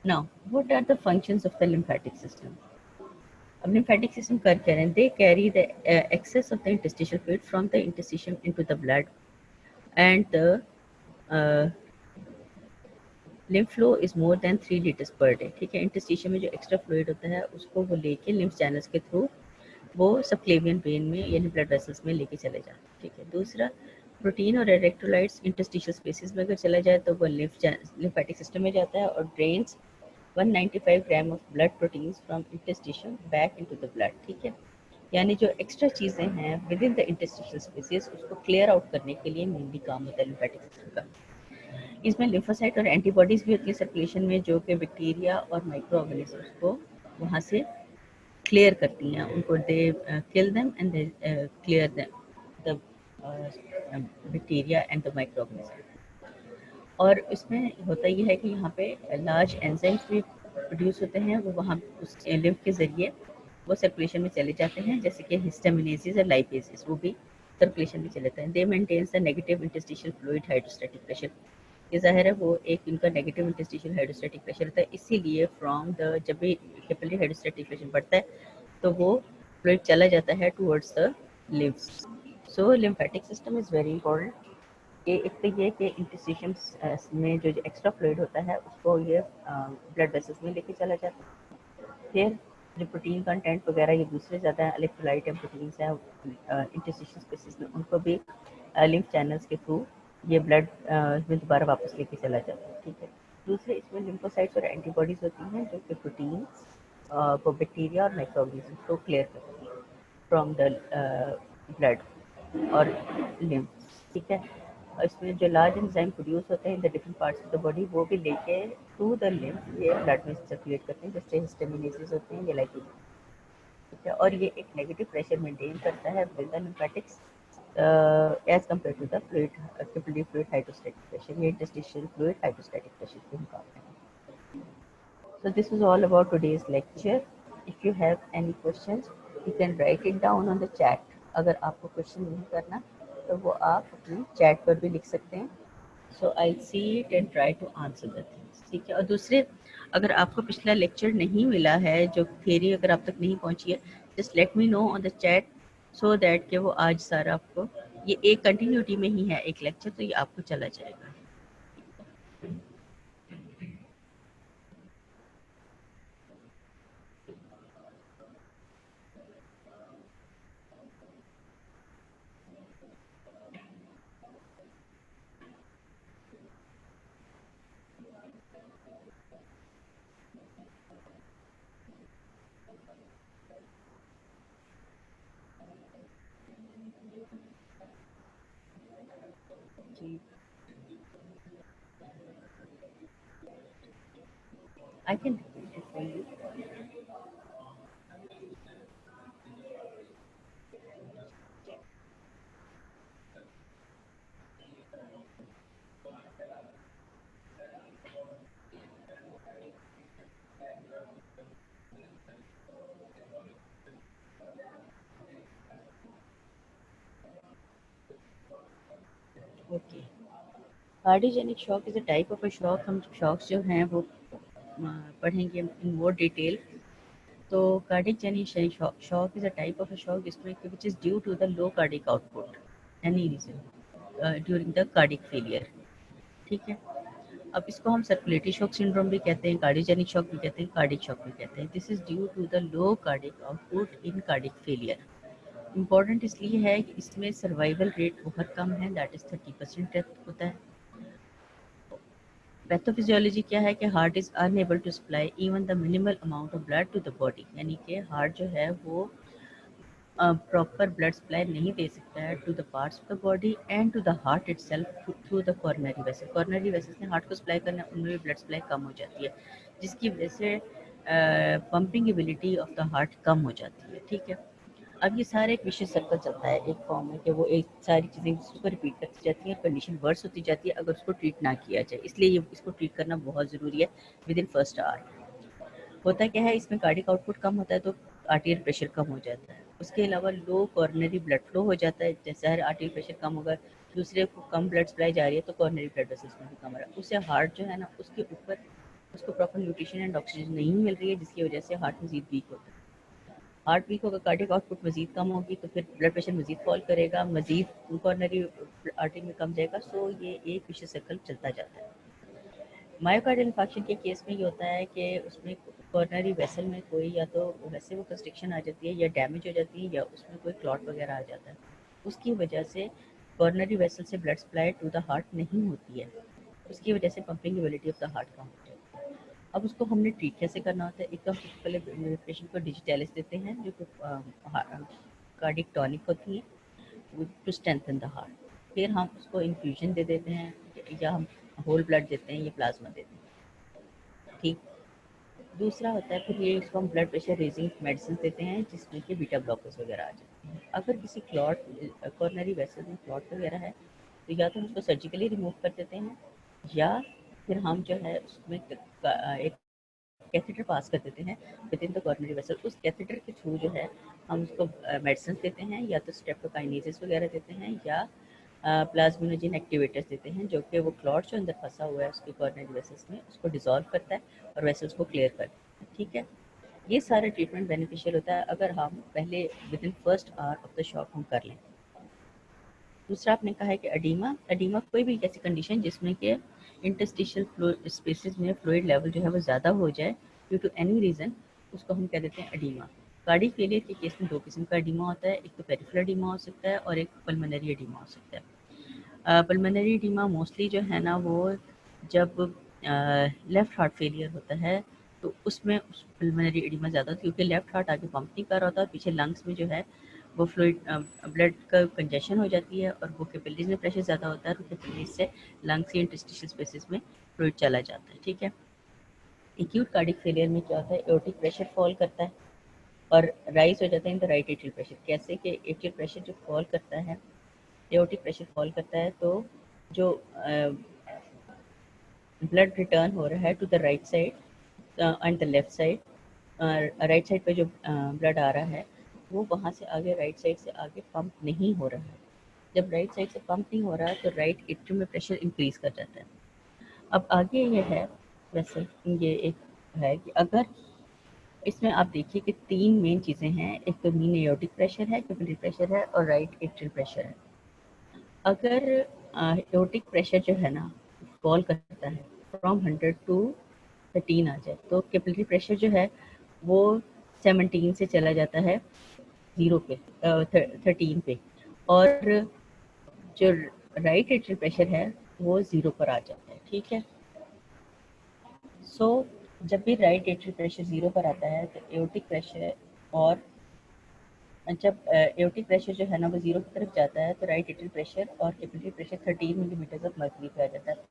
Now what are the functions of the lymphatic system? अब lymphatic system कर क्या रहे हैं? They carry the excess of the interstitial fluid from the interstitium into the blood, and the uh, lymph flow is more than 3 liters per day. ठीक है। Interstitium में जो extra fluid होता है उसको वो लेके लिम्फ चैनल्स के थ्रू वो सबक्लेवियन वेन में यानी ब्लड वेसल्स में लेके चले जाते हैं। ठीक है। दूसरा, प्रोटीन और इलेक्ट्रोलाइट्स इंटरस्टिशियल स्पेसिस में अगर चला जाए तो वो लिम्फेटिक सिस्टम में जाता है और drains 195 gram of blood proteins from interstitium back into the blood. ठीक है। यानी जो एक्स्ट्रा चीज़ें हैं within the interstitial spaces उसको क्लियर आउट करने के लिए मेनली काम होता है लिम्फेटिक सिस्टम का। इसमें लिम्फोसाइट और एंटीबॉडीज भी होती है सर्कुलेशन में, जो कि बैक्टीरिया और माइक्रो ऑर्गेनिजम्स को वहाँ से क्लियर करती हैं। उनको they kill them and they clear them the bacteria and the microorganism. और इसमें होता ये है कि यहाँ पे लार्ज एंजाइम्स भी प्रोड्यूस होते हैं, वो वहाँ उस लिम्फ के ज़रिए वो सर्कुलेशन में चले जाते हैं, जैसे कि हिस्टामिनेसिस और लाइपेसिस, वो भी सर्कुलेशन में चले जाते हैं। They maintains the negative interstitial fluid hydrostatic pressure. ये ज़ाहिर है वो एक इनका नेगेटिव इंटरस्टिशियल हाइड्रोस्टैटिक प्रेशर होता है, इसीलिए फ्रॉम द जब भी कैपिलरी हाइड्रोस्टैटिक प्रेशर बढ़ता है तो वो फ्लूइड चला जाता है towards the lymphs. So lymphatic system is very important. ये एक तो ये कि इंटरस्टिशियम्स में जो एक्स्ट्रा फ्लूइड होता है उसको ये ब्लड वेसल्स में लेके चला जाता है। फिर जो प्रोटीन कंटेंट वगैरह ये दूसरे ज़्यादा इलेक्ट्रोलाइट एंड प्रोटीन्स हैं इंटरस्टिशियल स्पेसिस में, उनको भी लिम्फ चैनल्स के थ्रू ये ब्लड में दोबारा वापस लेके चला जाता है। ठीक है। दूसरे इसमें लिम्फोसाइट्स और एंटीबॉडीज होती हैं जो कि प्रोटीन्स को बैक्टीरिया और माइक्रोऑर्गेनिज्म को क्लियर करती है फ्रॉम द ब्लड और लिम्फ। ठीक है। और इसमें जो लार्ज एंजाइम प्रोड्यूस होते हैं in the different parts of the body, वो भी लेके थ्रू द लिम्फ ये ब्लड में सर्कुलेट करते हैं, जैसे हिस्टामिनेसिस होते हैं, ये लाइक। ठीक है। और ये एक नेगेटिव प्रेशर मेंटेन करता है with the lymphatics as compare to the fluid capillary fluid hydrostatic pressure, ये इंटरस्टिशियल फ्लूइड हाइड्रोस्टैटिक प्रेशर के मुकाबले में। So this was all about today's lecture. If you have any questions, you can write it down on the chat. अगर आपको question नहीं करना तो वो आप अपने चैट पर भी लिख सकते हैं। So I'll see it and try to answer the things. ठीक है। और दूसरे, अगर आपको पिछला लेक्चर नहीं मिला है, जो थ्योरी अगर आप तक नहीं पहुंची है, just let me know on the chat so that कि वो आज सारा आपको, ये एक कंटिन्यूटी में ही है एक लेक्चर, तो ये आपको चला जाएगा। जी, I can repeat it for you. Okay. Cardiogenic shock is a type of a shock. हम शॉक्स जो हैं वो पढ़ेंगे इन मोर डिटेल। तो cardiogenic shock is a type of a shock जिसमें which is due to the low cardiac output any reason during the cardiac failure. ठीक है। अब इसको हम सर्कुलेटरी शॉक सिंड्रोम भी कहते हैं, कार्डियोजेनिक शॉक भी कहते हैं, कार्डिक शॉक भी कहते हैं। This is due to the low cardiac output in cardiac failure. Important इसलिए है कि इसमें सर्वाइवल रेट बहुत कम है, दैट इज़ 30% डेथ होता है। पैथोफिजियोलॉजी क्या है कि heart is unable to supply even the minimal amount of blood to the body, यानी कि हार्ट जो है वो प्रॉपर ब्लड सप्लाई नहीं दे सकता है to the parts of the body and to the heart itself through the coronary vessel. Coronary vessels ने हार्ट को सप्लाई करना, उनमें भी ब्लड सप्लाई कम हो जाती है, जिसकी वजह से pumping ability of the heart कम हो जाती है। ठीक है, अब ये सारा एक विशेष सर्कल चलता है एक फॉर्म में कि वो एक सारी चीज़ें उसको रिपीट करती जाती हैं, कंडीशन वर्स होती जाती है अगर उसको ट्रीट ना किया जाए, इसलिए ये इसको ट्रीट करना बहुत ज़रूरी है विद इन फर्स्ट आवर। होता क्या है, इसमें कार्डिक आउटपुट कम होता है तो आर्टियल प्रेशर कम हो जाता है। उसके अलावा लो कॉर्नरी ब्लड फ्लो हो जाता है, जैसे हर आर्टियल प्रेशर कम होगा, दूसरे को कम ब्लड सप्लाई जा रही है तो कॉर्नरी ब्लड वेसल्स में भी कम हो रहा है, उससे हार्ट जो है ना उसके ऊपर उसको प्रॉपर न्यूट्रिशन एंड ऑक्सीजन नहीं मिल रही है, जिसकी वजह से हार्ट मजीद वीक होता है। हार्ट वीक होगा, कार्डिक आउटपुट मजीद कम होगी तो फिर ब्लड प्रेशर मजीद फॉल करेगा, मजीद कॉर्नरी आर्टरी में कम जाएगा। सो ये एक विशेष सर्कल चलता जाता है। मायोकार्डियल इंफार्क्शन के केस में ये होता है कि उसमें कॉर्नरी वेसल में कोई या तो वैसे वो कंस्ट्रिक्शन आ जाती है या डैमेज हो जाती है या उसमें कोई क्लॉट वगैरह आ जाता है, उसकी वजह से कॉर्नरी वेसल से blood supply to the heart नहीं होती है, उसकी वजह से pumping ability of the heart कम हो जाती है। अब उसको हमने ट्रीट कैसे करना होता है, एक तो हम सबसे पहले पेशेंट को डिजिटैलिस देते हैं जो कि कार्डिक टॉनिक होती है टू स्ट्रेंथन द हार्ट। फिर हम उसको इन्फ्यूजन दे देते हैं या हम होल ब्लड देते हैं या प्लाज्मा देते हैं। ठीक, दूसरा होता है फिर ये इसको हम ब्लड प्रेशर रेजिंग मेडिसिन देते हैं जिसमें कि बीटा ब्लॉकर्स वगैरह आ जाते हैं। अगर किसी क्लॉट कॉर्नरी वेसल में क्लॉट वगैरह है तो या तो हम उसको सर्जिकली रिमूव कर देते हैं या फिर हम जो है उसमें एक कैथेटर पास कर देते हैं within the coronary vessel. उस कैथेटर के थ्रू जो है हम उसको मेडिसिन देते हैं, या तो स्ट्रेप्टोकाइनेजेस वगैरह देते हैं या प्लाज्मिनोजेन एक्टिवेटर्स देते हैं, जो कि वो क्लॉट जो अंदर फंसा हुआ है उसके कॉर्नरी वेसल्स में उसको डिसॉल्व करता है और वेसल्स को क्लियर करता है। ठीक है, ये सारा ट्रीटमेंट बेनिफिशियल होता है अगर हम पहले with in first hour of the shock हम कर लें। दूसरा आपने कहा है कि एडीमा, एडीमा कोई भी ऐसी कंडीशन जिसमें कि इंटरस्टिशियल स्पेसेस में फ्लूइड लेवल जो है वो ज़्यादा हो जाए ड्यू टू एनी रीज़न, उसको हम कह देते हैं एडीमा। कार्डिक फेलियर के केस में दो किस्म का एडीमा होता है, एक तो पेरिफेरल एडीमा हो सकता है और एक पल्मोनरी एडीमा हो सकता है। पल्मोनरी एडीमा मोस्टली जो है ना वो जब लेफ़्ट हार्ट फेलियर होता है तो उसमें उस पल्मोनरी एडीमा ज़्यादा होती है, क्योंकि लेफ़्ट हार्ट आगे पंप नहीं कर रहा होता और पीछे लंग्स में जो है वो फ्लूइड ब्लड का कंजेशन हो जाती है और वो कैपिलरीज में प्रेशर ज़्यादा होता है और कैपिलरीज से लंग्स या इंटरस्टिशियल स्पेसेस में फ्लूइड चला जाता है। ठीक है, एक्यूट कार्डिक फेलियर में क्या होता है, एओर्टिक प्रेशर फॉल करता है और राइज हो जाता है इन द राइट एट्रियल प्रेशर। कैसे कि एट्रियल प्रेशर जो फॉल करता है, एओर्टिक प्रेशर फॉल करता है तो जो ब्लड रिटर्न हो रहा है to the right side and the left side, right side पे जो ब्लड आ रहा है वो वहाँ से आगे राइट साइड से आगे पंप नहीं हो रहा है। जब राइट साइड से पंप नहीं हो रहा है तो राइट एट्रियम में प्रेशर इंक्रीज कर जाता है। अब आगे ये है, वैसे ये एक है कि अगर इसमें आप देखिए कि तीन मेन चीज़ें हैं, एक तो मीन एओर्टिक प्रेशर है, कैपिलरी प्रेशर है और राइट एट्रियल प्रेशर है। अगर एओर्टिक प्रेशर जो है ना फॉल करता है फ्रॉम 100 टू 13 आ जाए तो कैपिलरी प्रेशर जो है वो 17 से चला जाता है 0 पे 13 पे, और जो राइट एट्रियल प्रेशर है वो 0 पर आ जाता है। ठीक है, सो जब भी राइट एट्रियल प्रेशर 0 पर आता है तो एओर्टिक प्रेशर, और जब एओर्टिक प्रेशर जो है ना वो 0 की तरफ जाता है तो राइट एट्रियल प्रेशर और capillary pressure 13 millimetre of mercury पे आ जाता है।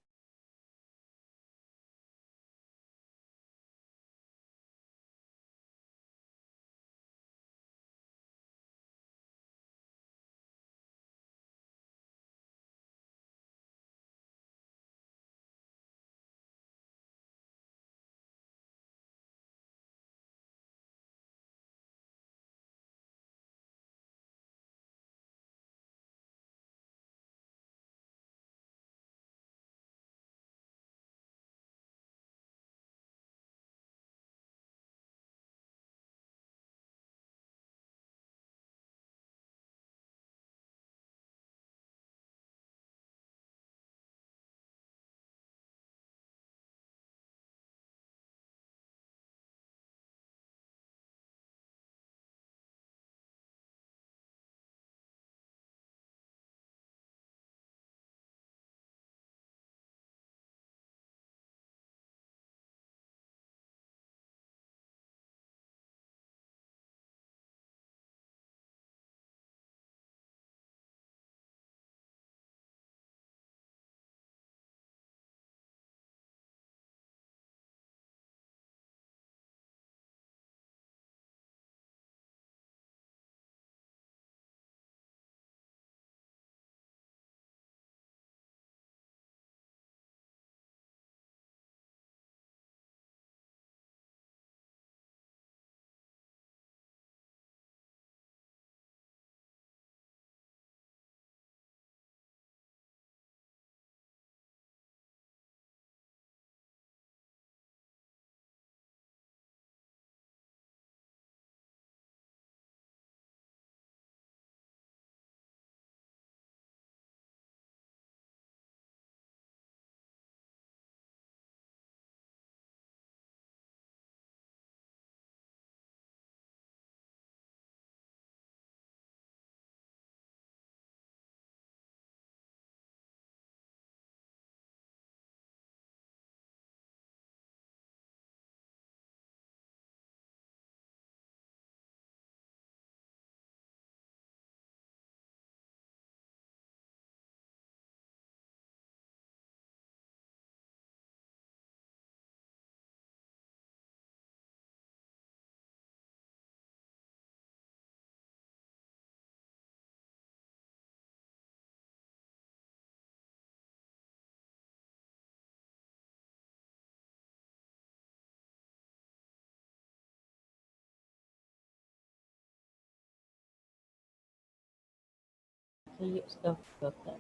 तो ये उसका होता है।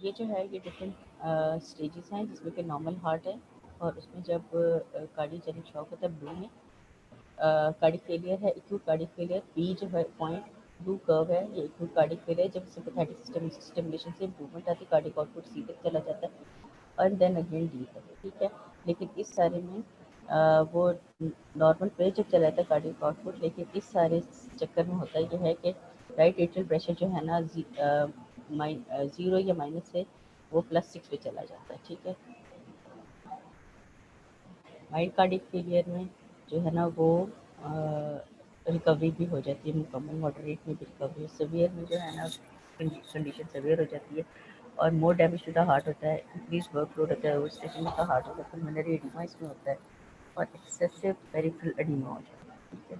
ये जो है ये डिफरेंट स्टेजेस हैं जिसमें कि नॉर्मल हार्ट है और उसमें जब कार्डियोजेनिक शॉक होता है ब्लू में कार्डिक फेलियर है, एक्यूट कार्डिक फेलियर। बी जो है पॉइंट ब्लू कर्व है, ये एक्यूट कार्डिक फेलियर। जब सिम्पैथेटिक सिस्टम स्टिमुलेशन से इंप्रूवमेंट आती है, कार्डिक आउटपुट सीधे चला जाता है और देन अगेन डी है, ठीक है। लेकिन इस सारे में वो नॉर्मल पे जब चला जाता है कार्डिक आउटपुट, लेकिन इस सारे चक्कर में होता ये है कि राइट एट्रियल प्रेशर जो है ना ज़ीरो या माइनस से वो +6 पे चला जाता है, ठीक है। माइल्ड कार्डिक फेलियर में जो है ना वो रिकवरी भी हो जाती है मुकम्मल, मॉडरेट में भी रिकवरी, सीवियर में जो है ना कंडीशन सीवियर हो जाती है और more damage to the heart होता है, इंक्रीज वर्कलोड होता है, ओवरस्टेशन का हार्ट होता है, पल्मोनरी एडिमा इसमें होता है और एक्सेसिव पेरिफेरल एडिमा हो जाता है, ठीक है।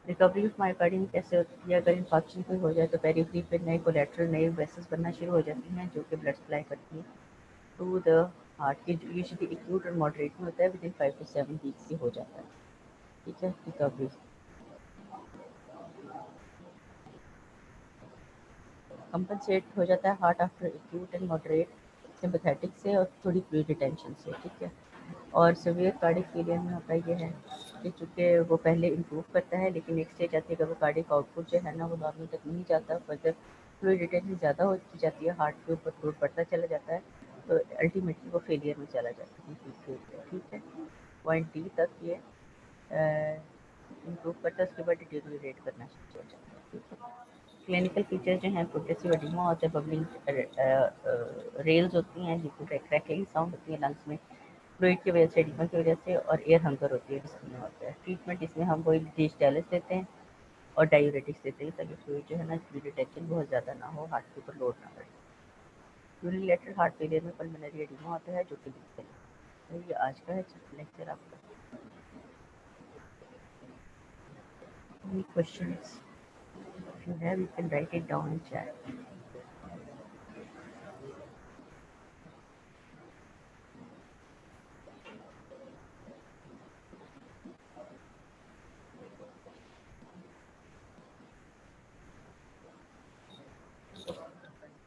रिकवरी ऑफ मायोकार्डियम कैसे होती है? अगर इन्फेक्शन कोई हो जाए तो पेरिफेरी पे नए कोलेट्रल नए वेसल्स बनना शुरू हो जाती हैं जो कि ब्लड सप्लाई करती हैं टू द हार्ट की। यूजुअली एक्यूट और मॉडरेट में होता है, विद इन 5 to 7 वीक्स से हो जाता है, ठीक है। रिकवरी कंपनसेट हो जाता है heart after acute and moderate sympathetic से और थोड़ी फ्लूइड रिटेंशन से, ठीक है। और सीवियर कार्डिक फेलियर में होता ये है कि चूँकि वो पहले इम्प्रूव करता है लेकिन एक स्टेज आती है कि वो कार्डिक आउटपुट जो है ना वो नॉर्मल तक नहीं जाता, फर्दर फ्लूइड रिटेंशन ज़्यादा होती जाती है, हार्ट के ऊपर लोड बढ़ता चला जाता है, तो अल्टीमेटली वो फेलियर में चला जाता है, ठीक है। पॉइंट डी तक ये इम्प्रूव करता है, उसके बाद डिटेरियोरेट करना शुरू हो जाता है, ठीक है। क्लिनिकल फीचर जो हैं प्रोग्रेसिव एडिमा होता है, बबलिंग रेल्स होती हैं, जिसको क्रैकलिंग साउंड होती है लंग्स में फ्लूइड की वजह से, एडिमा की वजह से, और एयर हंगर होती है जिसमें होता है। ट्रीटमेंट इसमें हम वही डिजिटालिस देते हैं और डायूरेटिक्स देते हैं ताकि फ्लूइड जो है ना फ्लूइड रिटेंशन बहुत ज़्यादा ना हो, हार्ट के ऊपर लोड ना पड़े। यूनिलैटरल हार्ट फेलियर में पल्मोनरी एडिमा होता है जो कि लिखते हैं। तो ये आज का है लेक्चर आपका। Any questions? If you have, you can write it down in chat.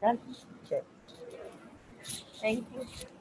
Done? Check. Thank you.